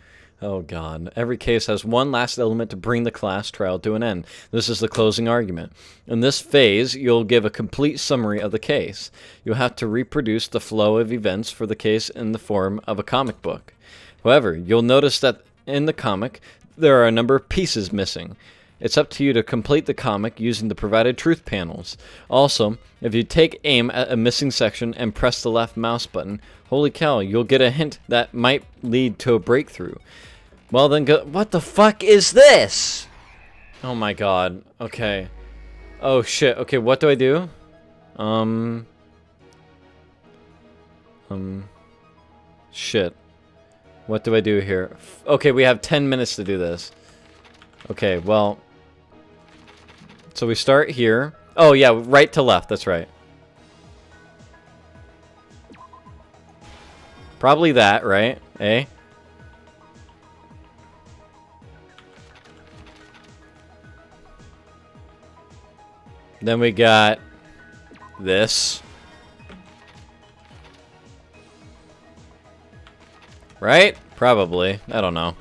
Oh god. Every case has one last element to bring the class trial to an end. This is the closing argument. In this phase, you'll give a complete summary of the case. You'll have to reproduce the flow of events for the case in the form of a comic book. However, you'll notice that in the comic, there are a number of pieces missing. It's up to you to complete the comic using the provided truth panels. Also, if you take aim at a missing section and press the left mouse button, holy cow, you'll get a hint that might lead to a breakthrough. Well then go— what the fuck is this? Oh my god. Okay. Oh shit. Okay, what do I do? Shit. What do I do here? Okay, we have 10 minutes to do this. Okay, well. So we start here. Oh yeah, right to left, that's right. Probably that, right? Eh? Then we got this. Right? Probably. I don't know.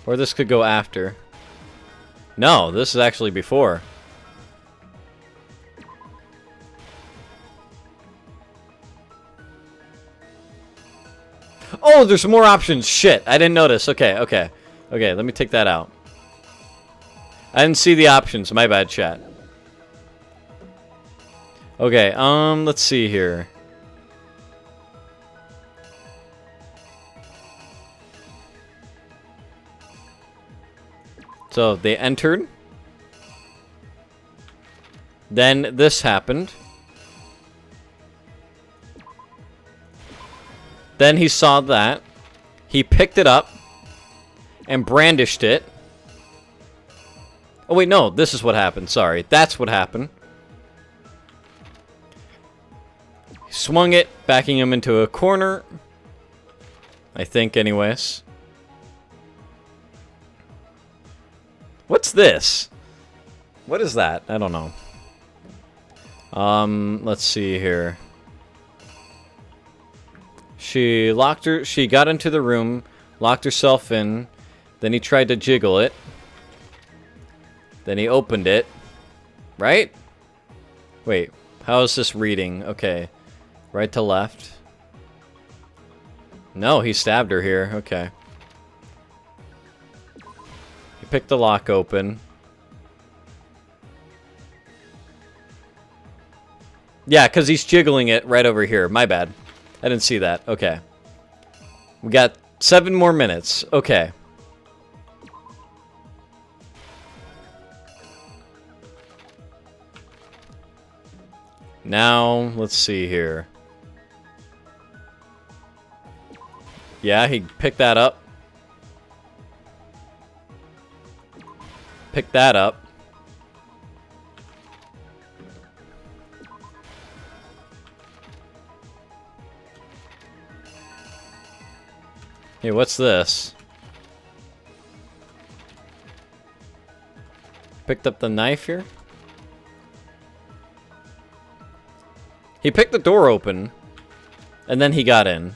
Or this could go after. No, this is actually before. Oh, there's more options. Shit, I didn't notice. Okay, okay. Okay, let me take that out. I didn't see the options. My bad, chat. Okay, let's see here. So they entered. Then this happened. Then he saw that. He picked it up and brandished it. Oh wait, no, this is what happened. Sorry, that's what happened. He swung it, backing him into a corner. I think, anyways. What's this? What is that? I don't know. Let's see here. She got into the room, locked herself in, then he tried to jiggle it. Then he opened it. Right? Wait, how is this reading? Okay. Right to left. No, he stabbed her here. Okay. He picked the lock open. Yeah, because he's jiggling it right over here. My bad. I didn't see that. Okay. We got 7 more minutes. Okay. Now, let's see here. Yeah, he picked that up. Picked that up. Hey, what's this? Picked up the knife here? He picked the door open, and then he got in.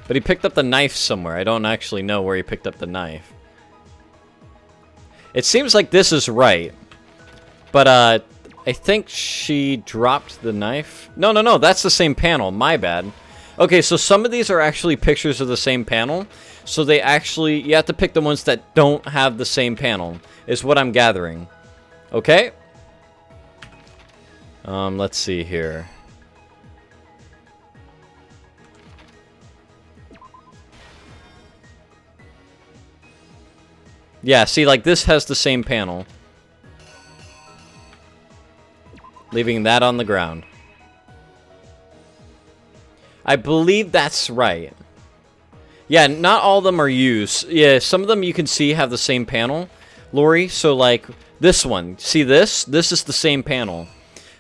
But he picked up the knife somewhere. I don't actually know where he picked up the knife. It seems like this is right. But, I think she dropped the knife. No, that's the same panel. My bad. Okay, so some of these are actually pictures of the same panel. So they actually, you have to pick the ones that don't have the same panel, is what I'm gathering. Okay? Let's see here. Yeah, see, like, this has the same panel. Leaving that on the ground. I believe that's right. Yeah, not all of them are used. Yeah, some of them you can see have the same panel, Lori. So, like, this one. See this? This is the same panel.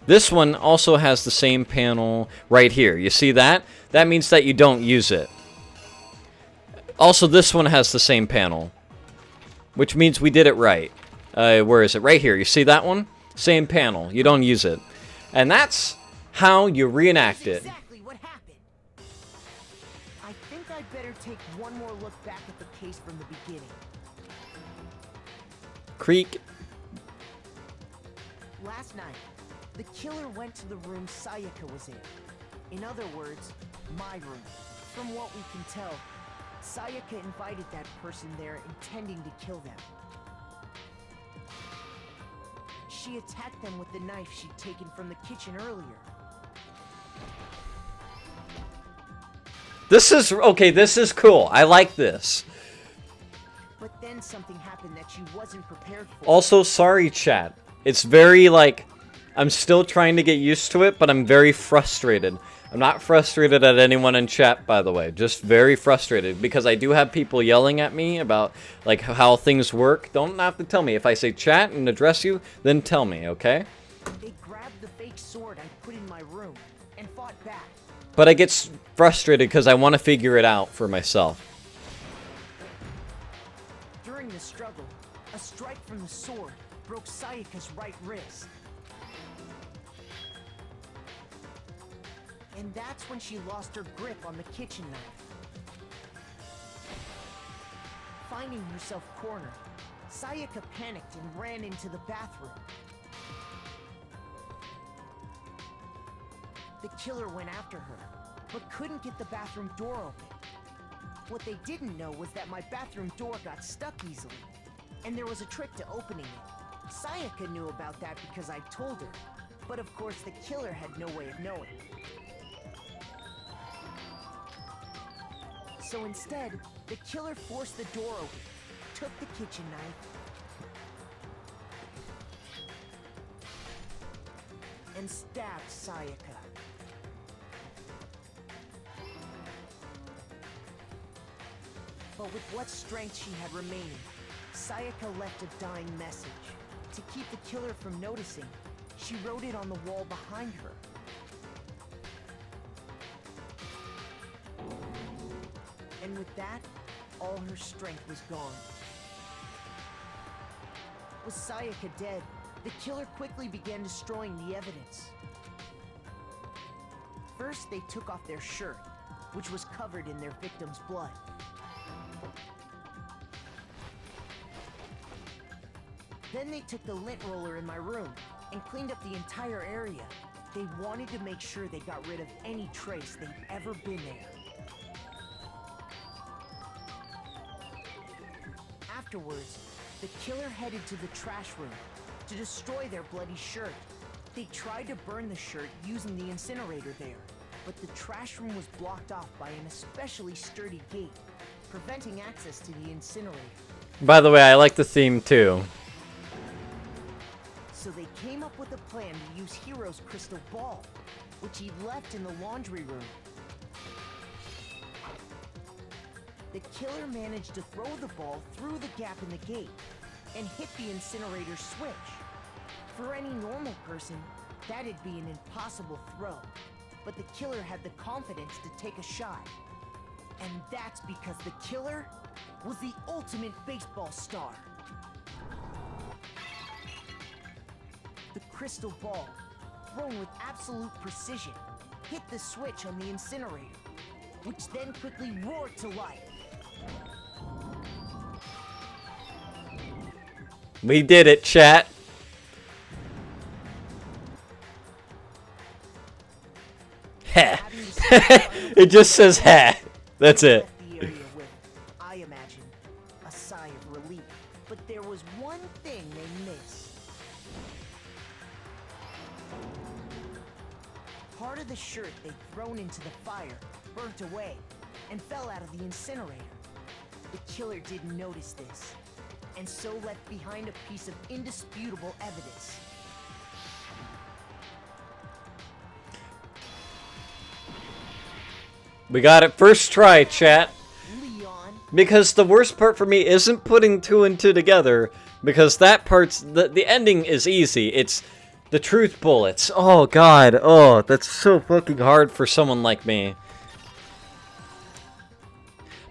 This one also has the same panel right here. You see that? That means that you don't use it. Also, this one has the same panel, which means we did it right. Where is it? Right here. You see that one? Same panel. You don't use it. And that's how you reenact it. Exactly what happened. I think I'd better take one more look back at the case from the beginning. Creek. Last night, the killer went to the room Sayaka was in. In other words, my room. From what we can tell, Sayaka invited that person there intending to kill them. She attacked them with the knife she'd taken from the kitchen earlier. This is, okay, this is cool. I like this. But then something happened that she wasn't prepared for. Also, sorry, chat. It's very, like, I'm still trying to get used to it, but I'm very frustrated. I'm not frustrated at anyone in chat, by the way. Just very frustrated, because I do have people yelling at me about, like, how things work. Don't have to tell me. If I say chat and address you, then tell me, okay? They grabbed the fake sword I put in my room and fought back. But I get frustrated because I want to figure it out for myself. During the struggle, a strike from the sword broke Sayaka's right wrist. And that's when she lost her grip on the kitchen knife. Finding herself cornered, Sayaka panicked and ran into the bathroom. The killer went after her, but couldn't get the bathroom door open. What they didn't know was that my bathroom door got stuck easily, and there was a trick to opening it. Sayaka knew about that because I told her, but of course the killer had no way of knowing. So instead, the killer forced the door open, took the kitchen knife, and stabbed Sayaka. But with what strength she had remaining, Sayaka left a dying message. To keep the killer from noticing, she wrote it on the wall behind her. And with that, all her strength was gone. With Sayaka dead, the killer quickly began destroying the evidence. First, they took off their shirt, which was covered in their victim's blood. Then they took the lint roller in my room and cleaned up the entire area. They wanted to make sure they got rid of any trace they'd ever been there. Afterwards, the killer headed to the trash room to destroy their bloody shirt. They tried to burn the shirt using the incinerator there, but the trash room was blocked off by an especially sturdy gate, preventing access to the incinerator. By the way, I like the theme too. So they came up with a plan to use Hiro's crystal ball, which he'd left in the laundry room. The killer managed to throw the ball through the gap in the gate and hit the incinerator switch. For any normal person, that'd be an impossible throw, but the killer had the confidence to take a shot. And that's because the killer was the ultimate baseball star. The crystal ball, thrown with absolute precision, hit the switch on the incinerator, which then quickly roared to life. We did it, chat. Having It just says "ha." That's it. The area with, I imagine, a sigh of relief. But there was one thing they missed. Part of the shirt they'd thrown into the fire burnt away and fell out of the incinerator. The killer didn't notice this, and so left behind a piece of indisputable evidence. We got it first try, chat. Leon. Because the worst part for me isn't putting 2 and 2 together, because that part's the ending is easy. It's the truth bullets. Oh god. Oh, that's so fucking hard for someone like me.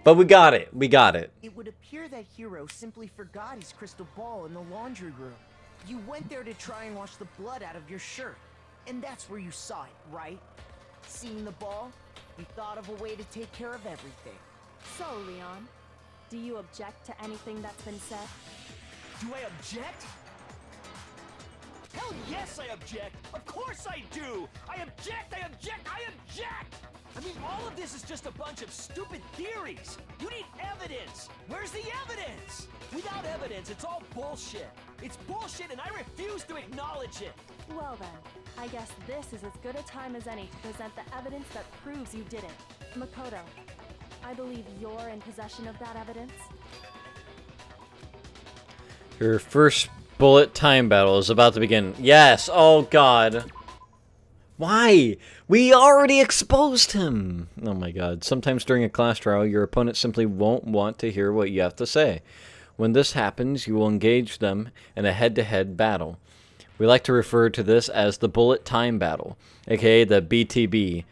But we got it. We got it. It would appear that Hero simply forgot his crystal ball in the laundry room. You went there to try and wash the blood out of your shirt, and that's where you saw it, right? Seeing the ball, you thought of a way to take care of everything. So, Leon, do you object to anything that's been said? Do I object? Hell yes, I object! Of course I do! I object! I object! I object! I mean, all of this is just a bunch of stupid theories! You need evidence! Where's the evidence? Without evidence, it's all bullshit! It's bullshit and I refuse to acknowledge it! Well then, I guess this is as good a time as any to present the evidence that proves you did it. Makoto, I believe you're in possession of that evidence? Your first bullet time battle is about to begin. Yes! Oh god. Why? We already exposed him! Oh my god. Sometimes during a class trial, your opponent simply won't want to hear what you have to say. When this happens, you will engage them in a head-to-head battle. We like to refer to this as the bullet time battle, aka the BTW.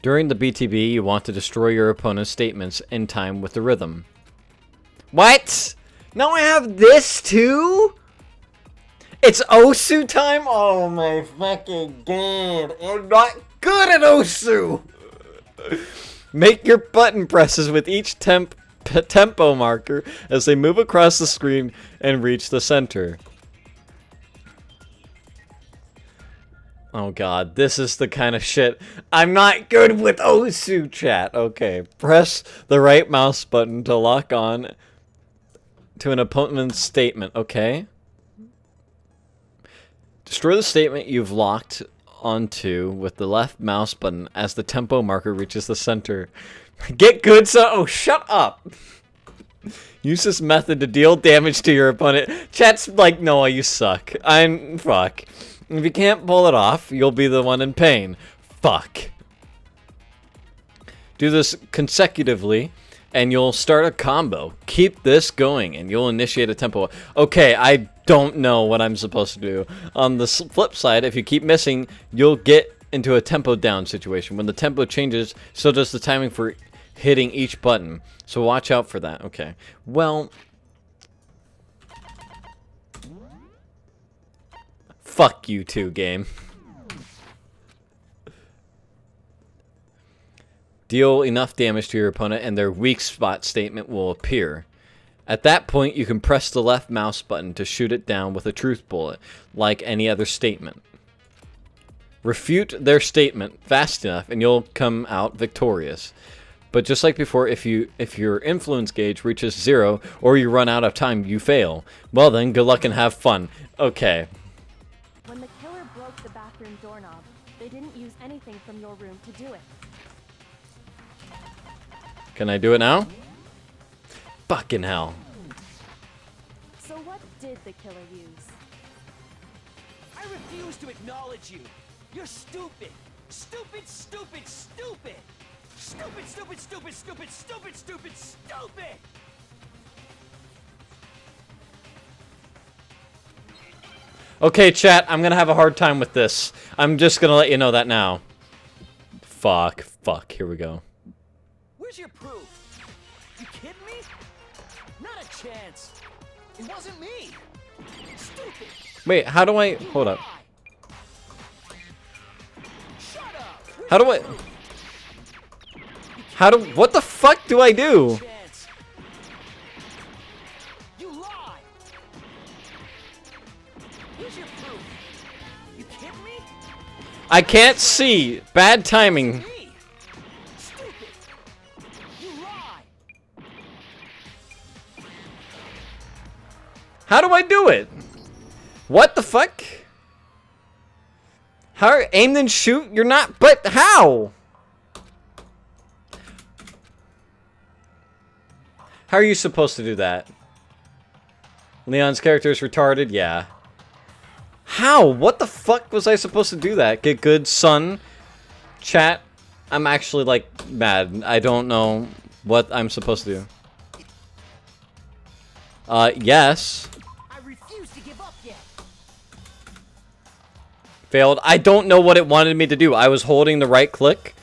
During the BTB, you want to destroy your opponent's statements in time with the rhythm. What? Now I have this too? It's Osu time? Oh my fucking god. I'm not good at Osu! Make your button presses with each tempo marker as they move across the screen and reach the center. Oh god, this is the kind of shit. I'm not good with Osu, chat. Okay, press the right mouse button to lock on to an opponent's statement, okay? Destroy the statement you've locked onto with the left mouse button as the tempo marker reaches the center. Get good, so— oh, shut up! Use this method to deal damage to your opponent. Chat's like, Noah, you suck. Fuck. If you can't pull it off, you'll be the one in pain. Fuck. Do this consecutively, and you'll start a combo. Keep this going, and you'll initiate a tempo. Okay, I don't know what I'm supposed to do. On the flip side, if you keep missing, you'll get into a tempo down situation. When the tempo changes, so does the timing for hitting each button. So watch out for that. Okay. Well, fuck you too, game. Deal enough damage to your opponent and their weak spot statement will appear. At that point, you can press the left mouse button to shoot it down with a truth bullet, like any other statement. Refute their statement fast enough and you'll come out victorious. But just like before, if your influence gauge reaches 0 or you run out of time, you fail. Well then, good luck and have fun. Okay. When the killer broke the bathroom doorknob, they didn't use anything from your room to do it. Can I do it now? Fucking hell. So what did the killer use? I refuse to acknowledge you. You're stupid. Stupid, stupid, stupid. Stupid, stupid, stupid, stupid, stupid, stupid, stupid. Okay, chat, I'm gonna have a hard time with this. I'm just gonna let you know that now. Fuck, here we go. Where's your proof? You kidding me? Not a chance. It wasn't me. Stupid. Wait, how do I— hold up. Shut up. How do I— what the fuck do I do? You lie. Here's your proof. I can't see. Bad timing. How do I do it? What the fuck? How? Aim then shoot? You're not. But how? How are you supposed to do that? Leon's character is retarded? Yeah. How? What the fuck was I supposed to do that? Get good, son. Chat. I'm actually, like, mad. I don't know what I'm supposed to do. Yes. I refuse to give up yet. Failed. I don't know what it wanted me to do. I was holding the right click,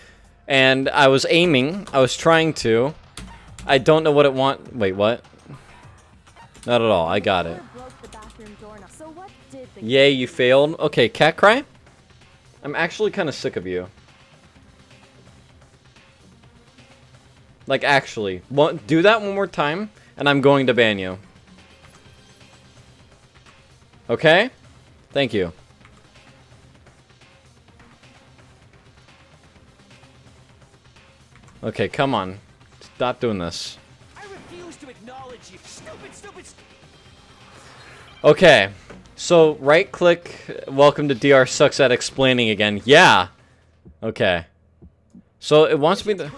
and I was aiming. I was trying to. I don't know what it want. Wait, what? Not at all. I got it. Yay, you failed. Okay, cat cry? I'm actually kind of sick of you. Like, actually. Do that one more time, and I'm going to ban you. Okay? Thank you. Okay, come on. Stop doing this. I refuse to acknowledge you. Stupid. Okay. So, right click. Welcome to DR sucks at explaining again. Yeah. Okay. So, it wants me to...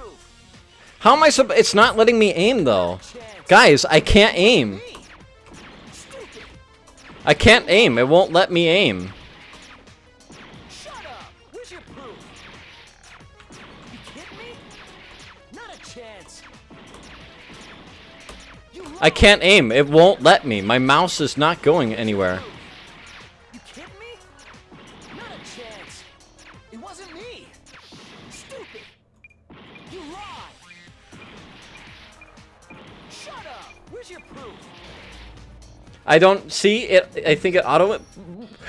How am I it's not letting me aim, though. Guys, I can't aim. I can't aim. It won't let me aim. Shut up. Where's your proof? You kidding me? Not a chance. I can't aim. It won't let me. My mouse is not going anywhere. You kidding me? Not a chance. It wasn't me. Stupid. You lied. Shut up. Where's your proof? I don't see it. I think it auto.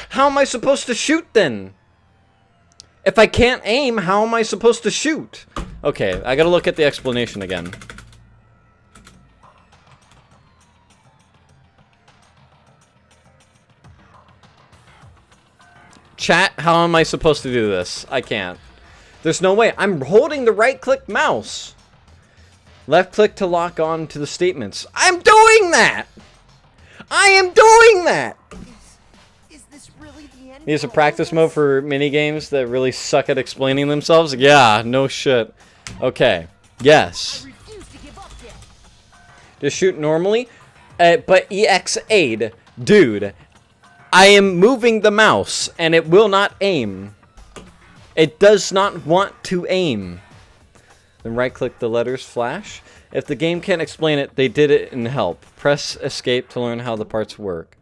How am I supposed to shoot then? If I can't aim, how am I supposed to shoot? Okay, I gotta look at the explanation again. Chat, how am I supposed to do this? I can't. There's no way. I'm holding the right-click mouse. Left click to lock on to the statements. I'm doing that! I am doing that! Is this really the end? Use a practice mode for minigames that really suck at explaining themselves? Yeah, no shit. Okay. Yes. I refuse to give up yet. Just shoot normally. But EX8, dude, I am moving the mouse and it will not aim. It does not want to aim. Then right click the letters flash. If the game can't explain it, they did it in help. Press escape to learn how the parts work.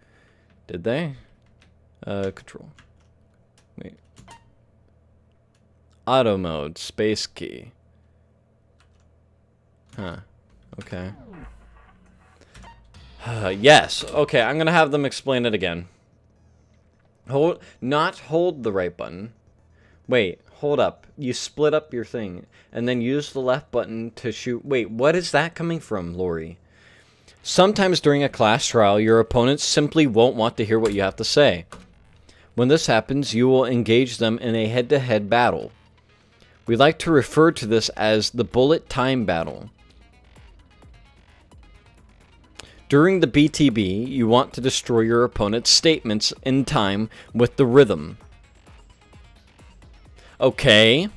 Did they? Control. Wait. Auto mode, space key. Huh. Okay. Yes. Okay, I'm gonna have them explain it again. Not hold the right button. Wait, hold up. You split up your thing, and then use the left button to shoot. Wait, what is that coming from, Lori? Sometimes during a class trial, your opponents simply won't want to hear what you have to say. When this happens, you will engage them in a head-to-head battle. We like to refer to this as the bullet time battle. During the BTB, you want to destroy your opponent's statements in time with the rhythm. Okay.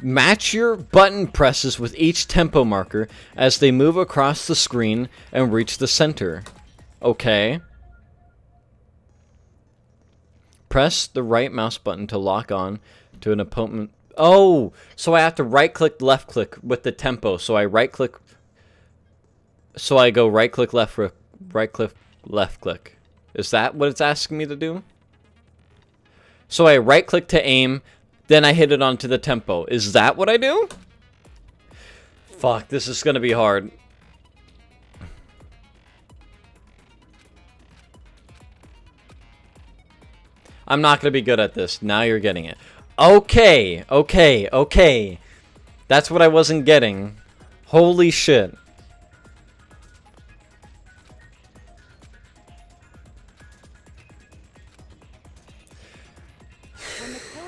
Match your button presses with each tempo marker as they move across the screen and reach the center. Okay. Press the right mouse button to lock on to an opponent. Oh, so I have to right click, left click with the tempo. So I right click. So I go right click, left click, left click. Is that what it's asking me to do? So I right click to aim, then I hit it onto the tempo. Is that what I do? Fuck, this is gonna be hard. I'm not gonna be good at this. Now you're getting it. Okay, okay, okay. That's what I wasn't getting. Holy shit.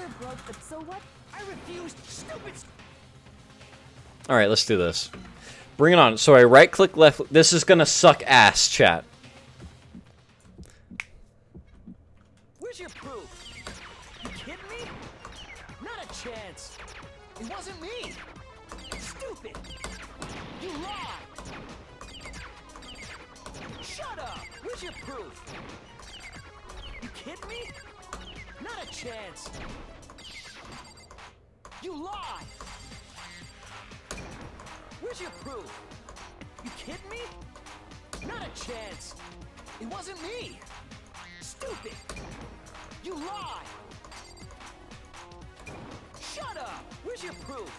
killer broke the... So what? I refused. Stupid. Alright, let's do this. Bring it on. So I right-click left... This is gonna suck ass, chat. Where's your proof? You kidding me? Not a chance. It wasn't me. Stupid. You lied. Shut up. Where's your proof? You kidding me? Not a chance. You lied. Where's your proof? You kidding me? Not a chance. It wasn't me. Stupid. You lied. Shut up. Where's your proof?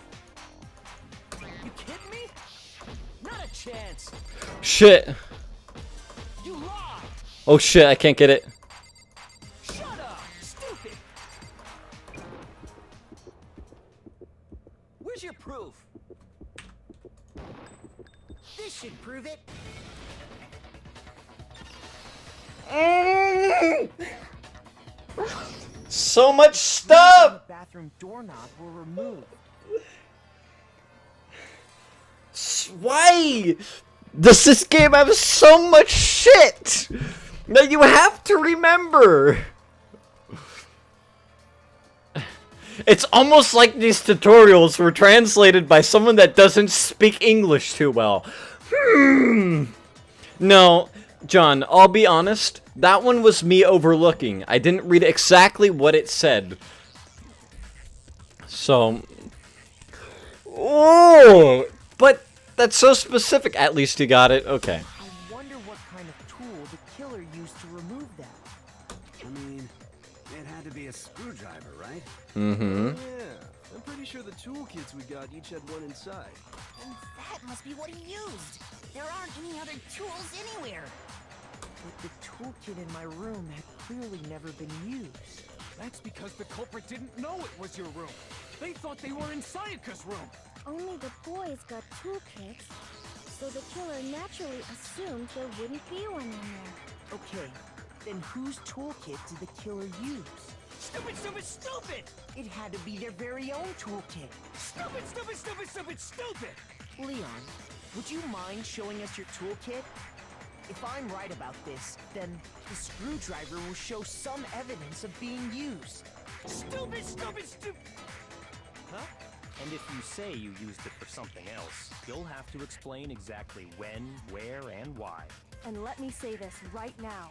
You kidding me? Not a chance. Shit. You lied. Oh shit, I can't get it. Shut up. Stupid. Where's your proof? This should prove it. So much stuff! The bathroom doorknob were removed. Why? Does this game have so much shit that you have to remember? It's almost like these tutorials were translated by someone that doesn't speak English too well. No, John, I'll be honest. That one was me overlooking. I didn't read exactly what it said. So... Oh! But that's so specific. At least you got it. Okay. I wonder what kind of tool the killer used to remove that. I mean, it had to be a screwdriver, right? Mm-hmm. Yeah, I'm pretty sure the toolkits we got each had one inside. And that must be what he used. There aren't any other tools anywhere. But the toolkit in my room had clearly never been used. That's because the culprit didn't know it was your room. They thought they were in Sayaka's room. Only the boys got toolkits, so the killer naturally assumed there wouldn't be one in there. Okay, then whose toolkit did the killer use? Stupid, stupid, stupid! It had to be their very own toolkit. Stupid, stupid, stupid, stupid, stupid! Leon, would you mind showing us your toolkit? If I'm right about this, then the screwdriver will show some evidence of being used. Stupid, stupid, stupid! Huh? And if you say you used it for something else, you'll have to explain exactly when, where, and why. And let me say this right now.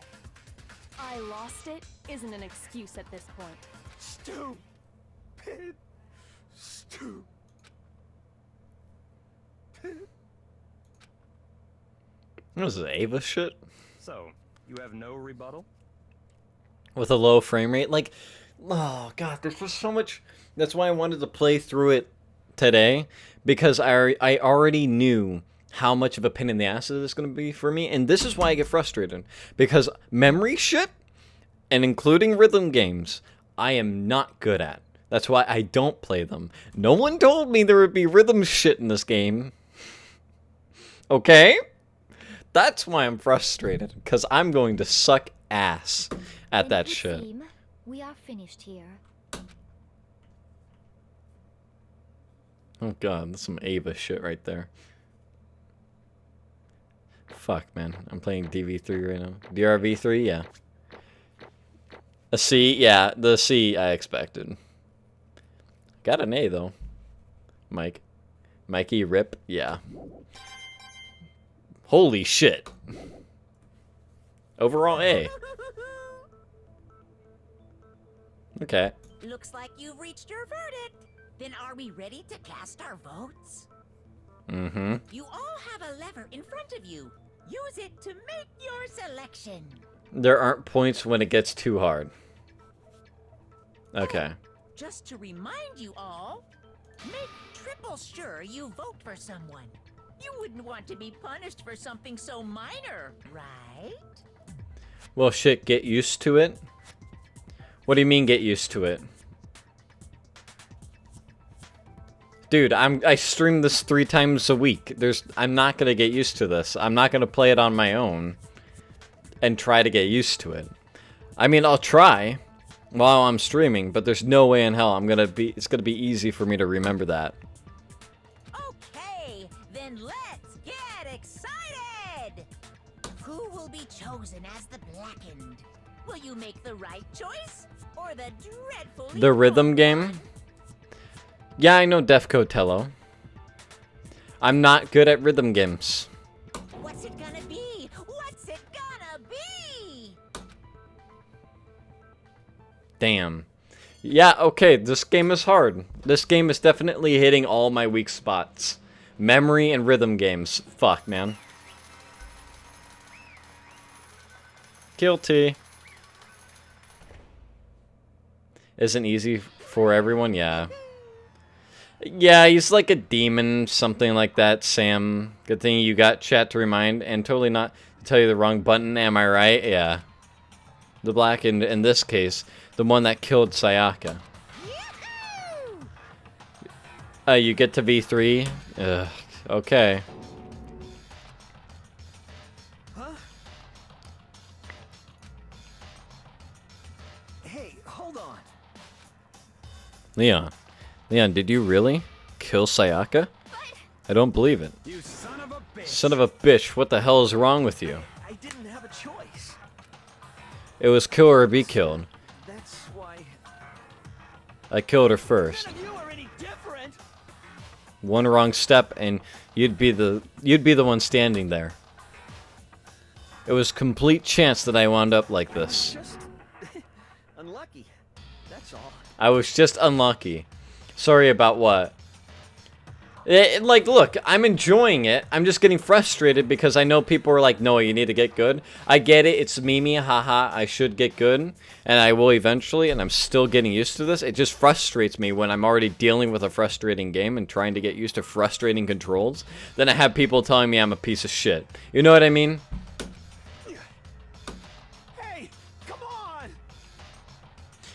I lost it isn't an excuse at this point. Stupid. Stupid. What was it, Ava shit? So, you have no rebuttal? With a low frame rate? Like, oh god, there's just so much... That's why I wanted to play through it today, because I already knew how much of a pain in the ass it is going to be for me, and this is why I get frustrated. Because memory shit, and including rhythm games, I am not good at. That's why I don't play them. No one told me there would be rhythm shit in this game. Okay? That's why I'm frustrated, because I'm going to suck ass at that shit. Seem, we are finished here. Oh god, that's some Ava shit right there. Fuck, man. I'm playing DV3 right now. DRV3, yeah. A C, yeah. The C I expected. Got an A, though. Mikey, rip, yeah. Holy shit. Overall A. Okay. Looks like you've reached your verdict. Then are we ready to cast our votes? Mm-hmm. You all have a lever in front of you. Use it to make your selection. There aren't points when it gets too hard. Okay. Just to remind you all, make triple sure you vote for someone. You wouldn't want to be punished for something so minor, right? Well, shit, get used to it? What do you mean, get used to it? Dude, I stream this 3 times a week. I'm not gonna get used to this. I'm not gonna play it on my own and try to get used to it. I mean, I'll try, while I'm streaming, but there's no way in hell it's gonna be easy for me to remember that. Okay, then let's get excited! Who will be chosen as the Blackened? Will you make the right choice? Or the dreadfully The rhythm game? Yeah, I know Defco Tello. I'm not good at rhythm games. What's it gonna be? What's it gonna be? Damn. Yeah, okay, this game is hard. This game is definitely hitting all my weak spots. Memory and rhythm games. Fuck, man. Guilty. Isn't easy for everyone? Yeah. Yeah, he's like a demon, something like that, Sam. Good thing you got chat to remind, and totally not to tell you the wrong button, am I right? Yeah. The black, in this case, the one that killed Sayaka. You get to V3? Ugh, okay. Huh? Hey, hold on. Leon. Leon, did you really kill Sayaka? I don't believe it. You son of a bitch. Son of a bitch, what the hell is wrong with you? I didn't have a choice. It was kill or be killed. That's why. I killed her first. None of you are any different. One wrong step and you'd be the one standing there. It was complete chance that I wound up like this. Just unlucky. That's all. I was just unlucky. Sorry about what? Like, look, I'm enjoying it. I'm just getting frustrated because I know people are like, no, you need to get good. I get it. It's Mimi. Haha, I should get good. And I will eventually, and I'm still getting used to this. It just frustrates me when I'm already dealing with a frustrating game and trying to get used to frustrating controls. Then I have people telling me I'm a piece of shit. You know what I mean? Hey, come on!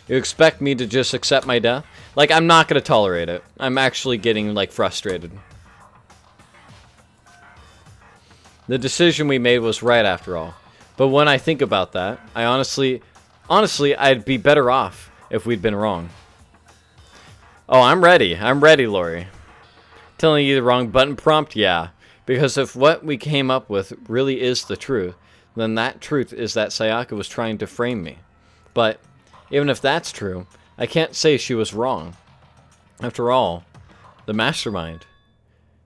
You expect me to just accept my death? Like, I'm not going to tolerate it. I'm actually getting, like, frustrated. The decision we made was right after all. But when I think about that, I honestly, I'd be better off if we'd been wrong. Oh, I'm ready. I'm ready, Lori. Telling you the wrong button prompt? Yeah. Because if what we came up with really is the truth, then that truth is that Sayaka was trying to frame me. But even if that's true, I can't say she was wrong. After all, the mastermind.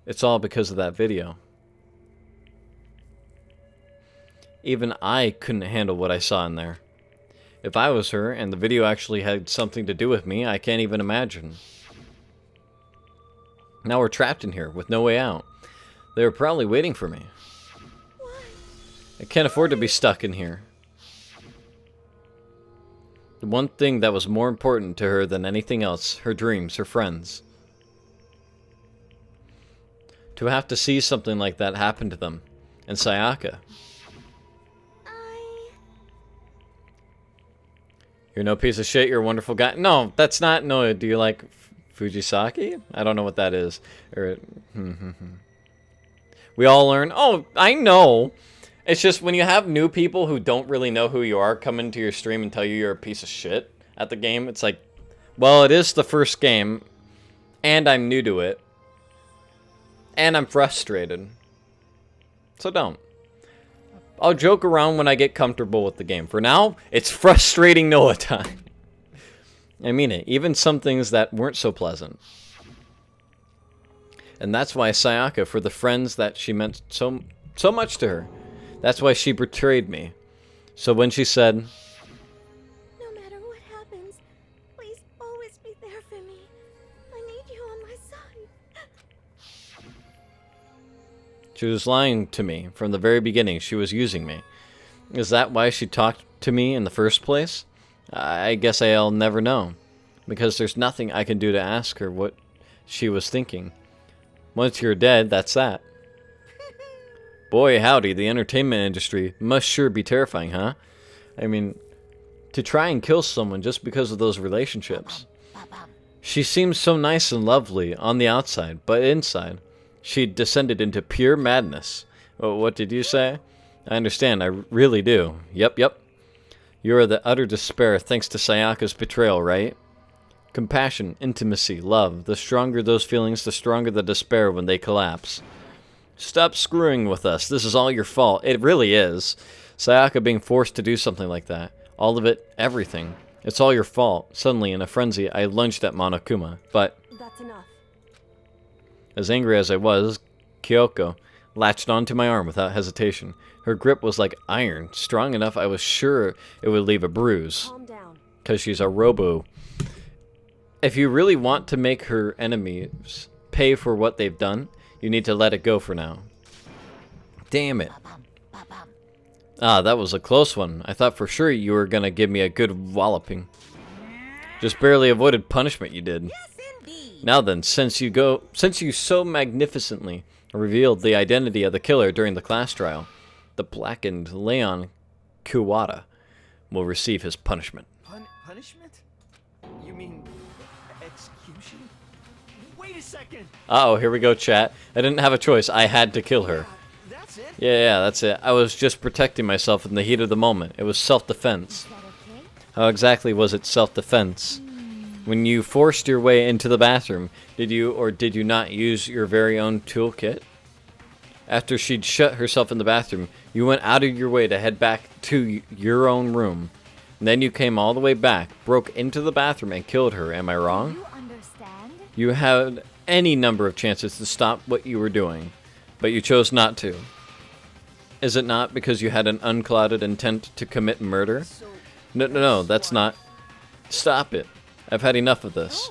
It's all because of that video. Even I couldn't handle what I saw in there. If I was her and the video actually had something to do with me, I can't even imagine. Now we're trapped in here with no way out. They were probably waiting for me. I can't afford to be stuck in here. The one thing that was more important to her than anything else, her dreams, her friends. To have to see something like that happen to them. And Sayaka. You're no piece of shit, you're a wonderful guy. No, that's not, no, do you like Fujisaki? I don't know what that is. Or, we all learn, oh, I know. It's just when you have new people who don't really know who you are come into your stream and tell you you're a piece of shit at the game, it's like, well, it is the first game, and I'm new to it, and I'm frustrated. So don't. I'll joke around when I get comfortable with the game. For now, it's frustrating Noah time. I mean it, even some things that weren't so pleasant. And that's why Sayaka, for the friends that she meant so much to her, that's why she betrayed me. So when she said, No matter what happens, please always be there for me. I need you on my side. she was lying to me from the very beginning. She was using me. Is that why she talked to me in the first place? I guess I'll never know. Because there's nothing I can do to ask her what she was thinking. Once you're dead, that's that. Boy, howdy, the entertainment industry must sure be terrifying, huh? I mean, to try and kill someone just because of those relationships. She seems so nice and lovely on the outside, but inside, she descended into pure madness. Oh, what did you say? I understand, I really do. Yep. You are the utter despair thanks to Sayaka's betrayal, right? Compassion, intimacy, love. The stronger those feelings, the stronger the despair when they collapse. Stop screwing with us. This is all your fault. It really is. Sayaka being forced to do something like that. All of it, everything. It's all your fault. Suddenly, in a frenzy, I lunged at Monokuma, but... That's enough. As angry as I was, Kyoko latched onto my arm without hesitation. Her grip was like iron, strong enough I was sure it would leave a bruise. Calm down. 'Cause she's a robo. If you really want to make her enemies pay for what they've done, you need to let it go for now. Damn it. Ah, that was a close one. I thought for sure you were gonna give me a good walloping. Just barely avoided punishment, you did. Now then, since you so magnificently revealed the identity of the killer during the class trial, the blackened Leon Kuwata will receive his punishment. Punishment? You mean execution? Wait a second! Uh-oh, here we go, chat. I didn't have a choice. I had to kill her. That's it? Yeah, that's it. I was just protecting myself in the heat of the moment. It was self-defense. How exactly was it self-defense? When you forced your way into the bathroom, did you or did you not use your very own toolkit? After she'd shut herself in the bathroom, you went out of your way to head back to your own room. And then you came all the way back, broke into the bathroom, and killed her. Am I wrong? You understand? You had any number of chances to stop what you were doing, but you chose not to. Is it not because you had an unclouded intent to commit murder? No, that's not. Stop it. I've had enough of this.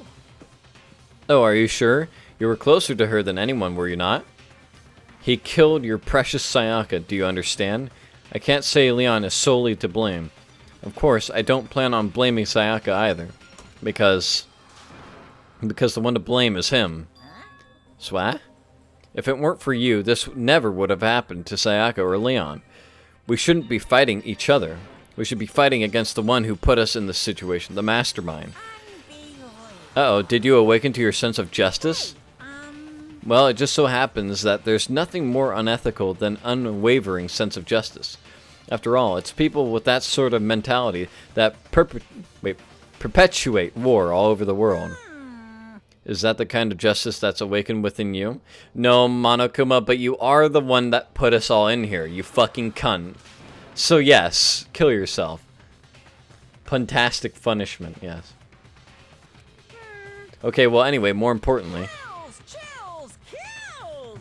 Oh, are you sure? You were closer to her than anyone, were you not? He killed your precious Sayaka, do you understand? I can't say Leon is solely to blame. Of course, I don't plan on blaming Sayaka either. Because the one to blame is him. Swat? If it weren't for you, this never would have happened to Sayaka or Leon. We shouldn't be fighting each other. We should be fighting against the one who put us in this situation, the mastermind. Uh-oh, did you awaken to your sense of justice? Well, it just so happens that there's nothing more unethical than unwavering sense of justice. After all, it's people with that sort of mentality that perpetuate war all over the world. Is that the kind of justice that's awakened within you? No, Monokuma, but you are the one that put us all in here, you fucking cunt. So yes, kill yourself. Puntastic punishment, yes. Okay, well anyway, more importantly,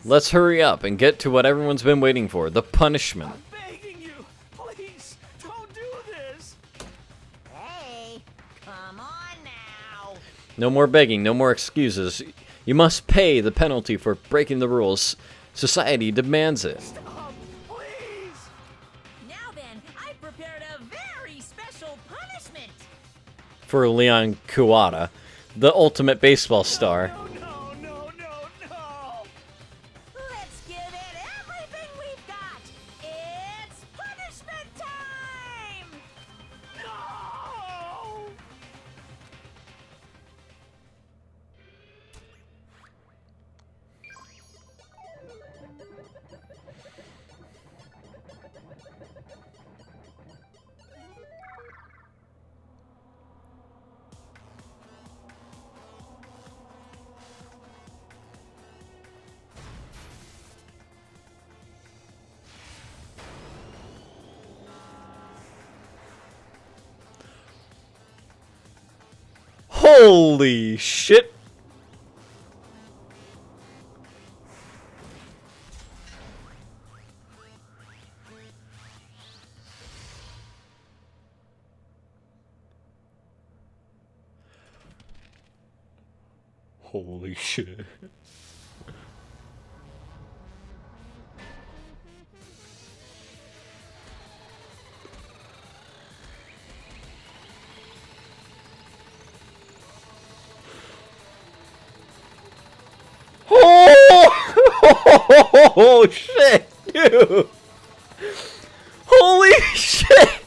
let's hurry up and get to what everyone's been waiting for, the punishment. I'm begging you, please, don't do this. Hey, come on now. No more begging, no more excuses. You must pay the penalty for breaking the rules. Society demands it. Stop, please. Now then, I prepared a very special punishment. For Leon Kuwata, the ultimate baseball star. No. Let's give it everything we've got. It's punishment time. No! Holy shit! Holy shit. Oh shit, dude! Holy shit!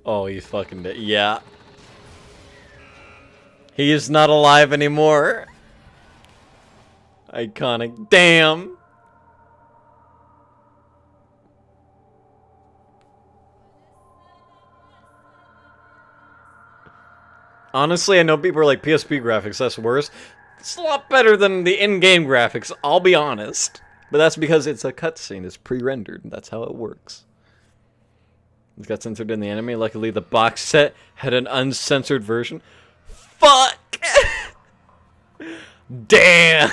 Oh, he's fucking dead. Yeah. He is not alive anymore. Iconic. Damn! Honestly, I know people are like, PSP graphics, that's worse. It's a lot better than the in-game graphics, I'll be honest. But that's because it's a cutscene, it's pre-rendered, that's how it works. It got censored in the anime. Luckily, the box set had an uncensored version. Fuck! Damn!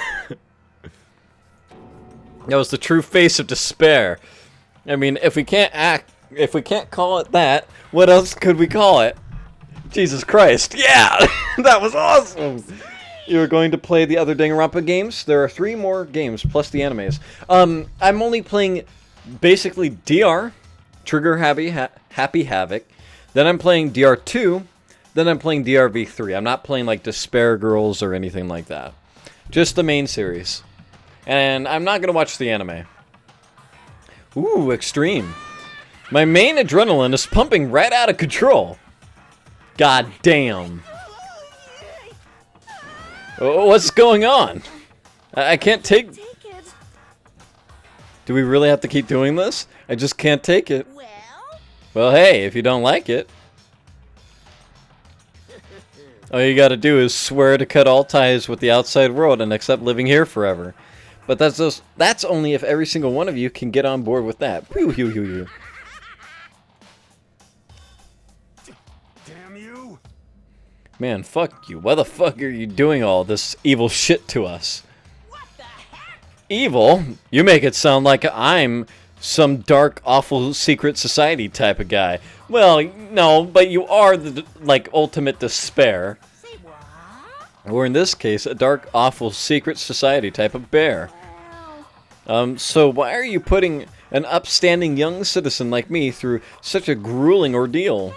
That was the true face of despair. I mean, if we can't call it that, what else could we call it? Jesus Christ. Yeah! That was awesome! You're going to play the other Danganronpa games? There are 3 more games, plus the animes. I'm only playing, basically, DR, Trigger Happy Havoc. Then I'm playing DR2. Then I'm playing DRV3. I'm not playing, like, Despair Girls or anything like that. Just the main series. And I'm not going to watch the anime. Ooh, extreme. My main adrenaline is pumping right out of control. God damn. What's going on? I can't take... Do we really have to keep doing this? I just can't take it. Well, hey, if you don't like it... All you gotta do is swear to cut all ties with the outside world and accept living here forever. But that's only if every single one of you can get on board with that. Damn you! Man, fuck you. Why the fuck are you doing all this evil shit to us? What the heck? Evil? You make it sound like I'm some dark, awful secret society type of guy. Well, no, but you are the, like, ultimate despair. Say what? Or in this case, a dark, awful secret society type of bear. So why are you putting an upstanding young citizen like me through such a grueling ordeal?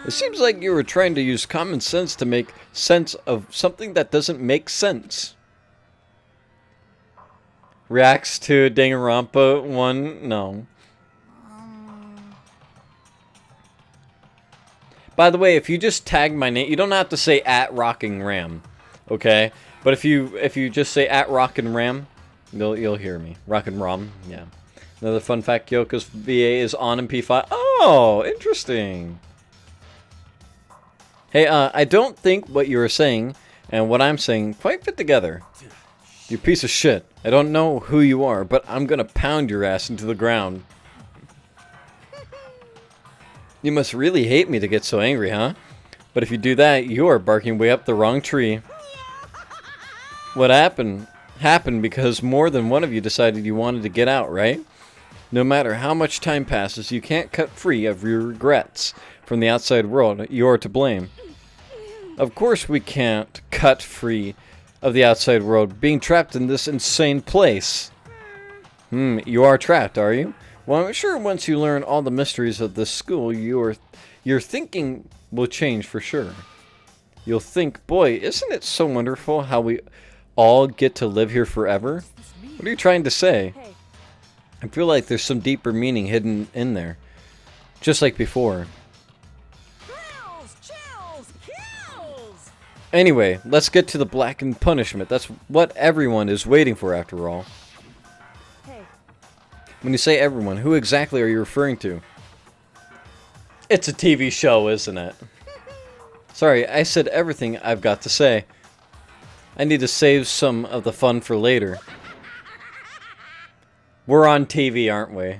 It seems like you were trying to use common sense to make sense of something that doesn't make sense. Reacts to Danganronpa 1? No. By the way, if you just tag my name, you don't have to say @RockingRam, okay? But if you just say @RockingRam, you'll hear me. Rockin' Rom, yeah. Another fun fact: Kyoko's VA is on in P5. Oh, interesting. Hey, I don't think what you were saying and what I'm saying quite fit together. You piece of shit. I don't know who you are, but I'm gonna pound your ass into the ground. You must really hate me to get so angry, huh? But if you do that, you're barking way up the wrong tree. What happened because more than one of you decided you wanted to get out, right? No matter how much time passes, you can't cut free of your regrets from the outside world. You're to blame. Of course we can't cut free of the outside world, being trapped in this insane place. You are trapped, are you? Well, I'm sure once you learn all the mysteries of this school, your thinking will change for sure. You'll think, boy, isn't it so wonderful how we all get to live here forever? What are you trying to say? I feel like there's some deeper meaning hidden in there. Just like before. Anyway, let's get to the blackened punishment. That's what everyone is waiting for after all. When you say everyone, who exactly are you referring to? It's a TV show, isn't it? Sorry, I said everything I've got to say. I need to save some of the fun for later. We're on TV, aren't we?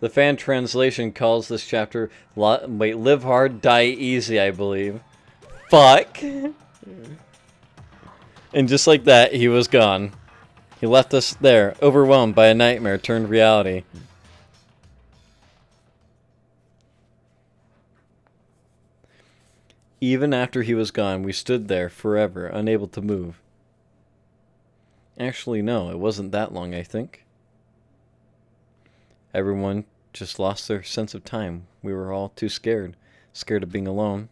The fan translation calls this chapter Live Hard, Die Easy, I believe. Fuck! And just like that, he was gone. He left us there, overwhelmed by a nightmare turned reality. Even after he was gone, we stood there forever, unable to move. Actually, no, it wasn't that long, I think. Everyone just lost their sense of time. We were all too scared. Scared of being alone.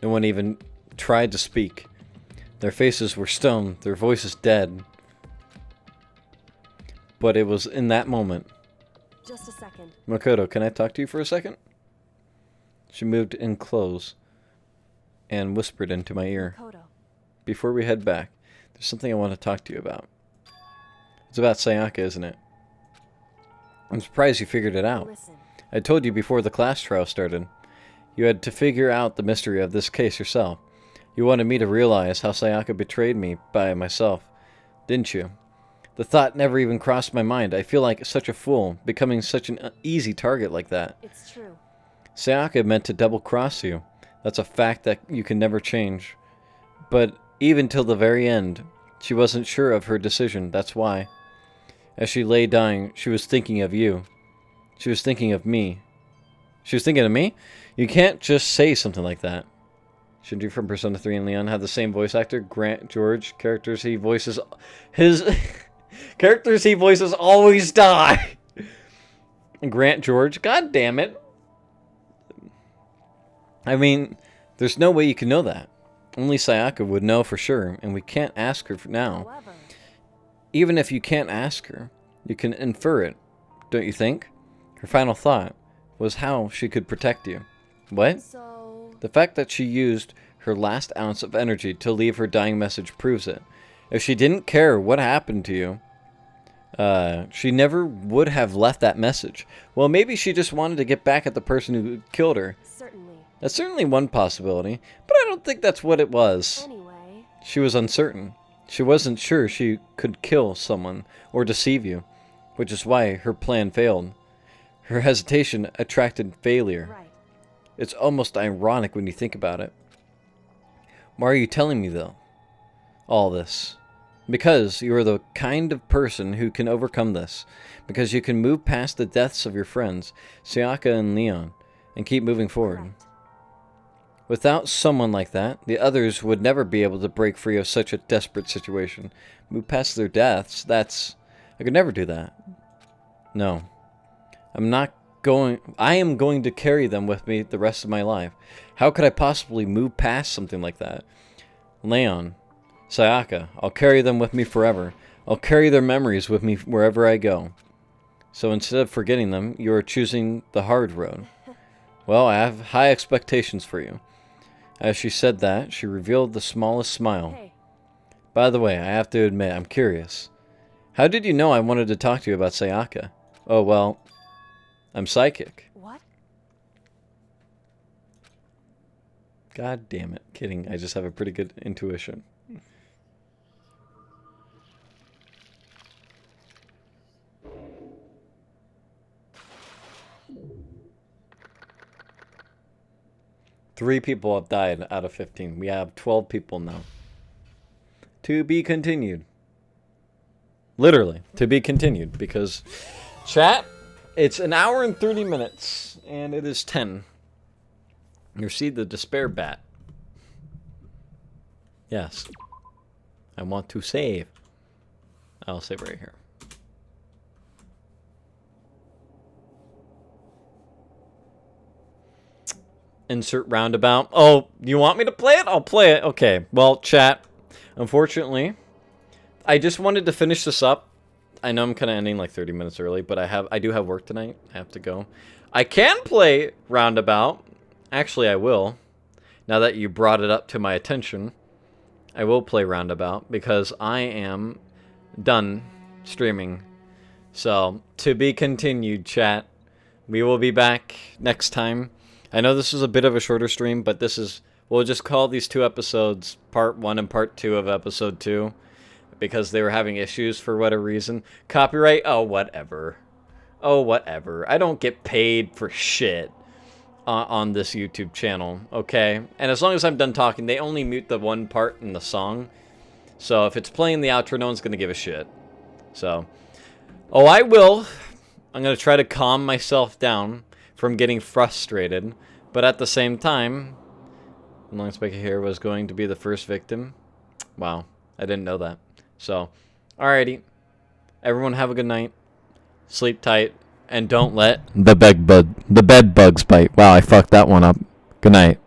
No one even tried to speak. Their faces were stone, their voices dead. But it was in that moment. Just a second. Makoto, can I talk to you for a second? She moved in close and whispered into my ear. Makoto. Before we head back, there's something I want to talk to you about. It's about Sayaka, isn't it? I'm surprised you figured it out. Listen. I told you before the class trial started. You had to figure out the mystery of this case yourself. You wanted me to realize how Sayaka betrayed me by myself, didn't you? The thought never even crossed my mind. I feel like such a fool, becoming such an easy target like that. It's true. Sayaka meant to double-cross you. That's a fact that you can never change. But even till the very end, she wasn't sure of her decision. That's why. As she lay dying, she was thinking of you. She was thinking of me. She was thinking of me? You can't just say something like that. Shinji from Persona 3 and Leon have the same voice actor, Grant George. Characters he voices... His... characters he voices always die! Grant George? God damn it. I mean, there's no way you can know that. Only Sayaka would know for sure, and we can't ask her now. However, Even if you can't ask her, you can infer it, don't you think? Her final thought was how she could protect you. What? so The fact that she used her last ounce of energy to leave her dying message proves it. If she didn't care what happened to you, she never would have left that message. Well, maybe she just wanted to get back at the person who killed her. certainly. That's certainly one possibility, but I don't think that's what it was. Anyway, She was uncertain. She wasn't sure she could kill someone or deceive you, which is why her plan failed. Her hesitation attracted failure. right. It's almost ironic when you think about it. Why are you telling me, though, all this? Because you are the kind of person who can overcome this. Because you can move past the deaths of your friends, Sayaka and Leon, and keep moving forward. Correct. Without someone like that, the others would never be able to break free of such a desperate situation. Move past their deaths, I could never do that. No. I am going to carry them with me the rest of my life. How could I possibly move past something like that? Leon, Sayaka, I'll carry them with me forever. I'll carry their memories with me wherever I go. So instead of forgetting them, you are choosing the hard road. Well, I have high expectations for you. As she said that, she revealed the smallest smile. Hey, By the way, I have to admit, I'm curious. How did you know I wanted to talk to you about Sayaka? Oh, well, I'm psychic. what? God damn it. Kidding. I just have a pretty good intuition. Three people have died out of 15. We have 12 people now. To be continued. Literally, to be continued. Because, chat, it's an hour and 30 minutes. And it is 10. You see the despair bat. Yes. I want to save. I'll save right here. Insert roundabout. Oh, you want me to play it? I'll play it. Okay. Well, chat. Unfortunately, I just wanted to finish this up. I know I'm kind of ending like 30 minutes early, but I do have work tonight. I have to go. I can play roundabout. Actually, I will. Now that you brought it up to my attention, I will play roundabout because I am done streaming. So, to be continued, chat. We will be back next time. I know this was a bit of a shorter stream, but we'll just call these two episodes part 1 and part 2 of episode 2 because they were having issues for whatever reason. Copyright? Oh, whatever. Oh, whatever. I don't get paid for shit on this YouTube channel, okay? And as long as I'm done talking, they only mute the one part in the song. So if it's playing the outro, no one's going to give a shit. So, I will. I'm going to try to calm myself down from getting frustrated, but at the same time, Long Spiky Hair was going to be the first victim. Wow, I didn't know that. So, alrighty. Everyone have a good night. Sleep tight, and don't let the bed bugs bite. Wow, I fucked that one up. Good night.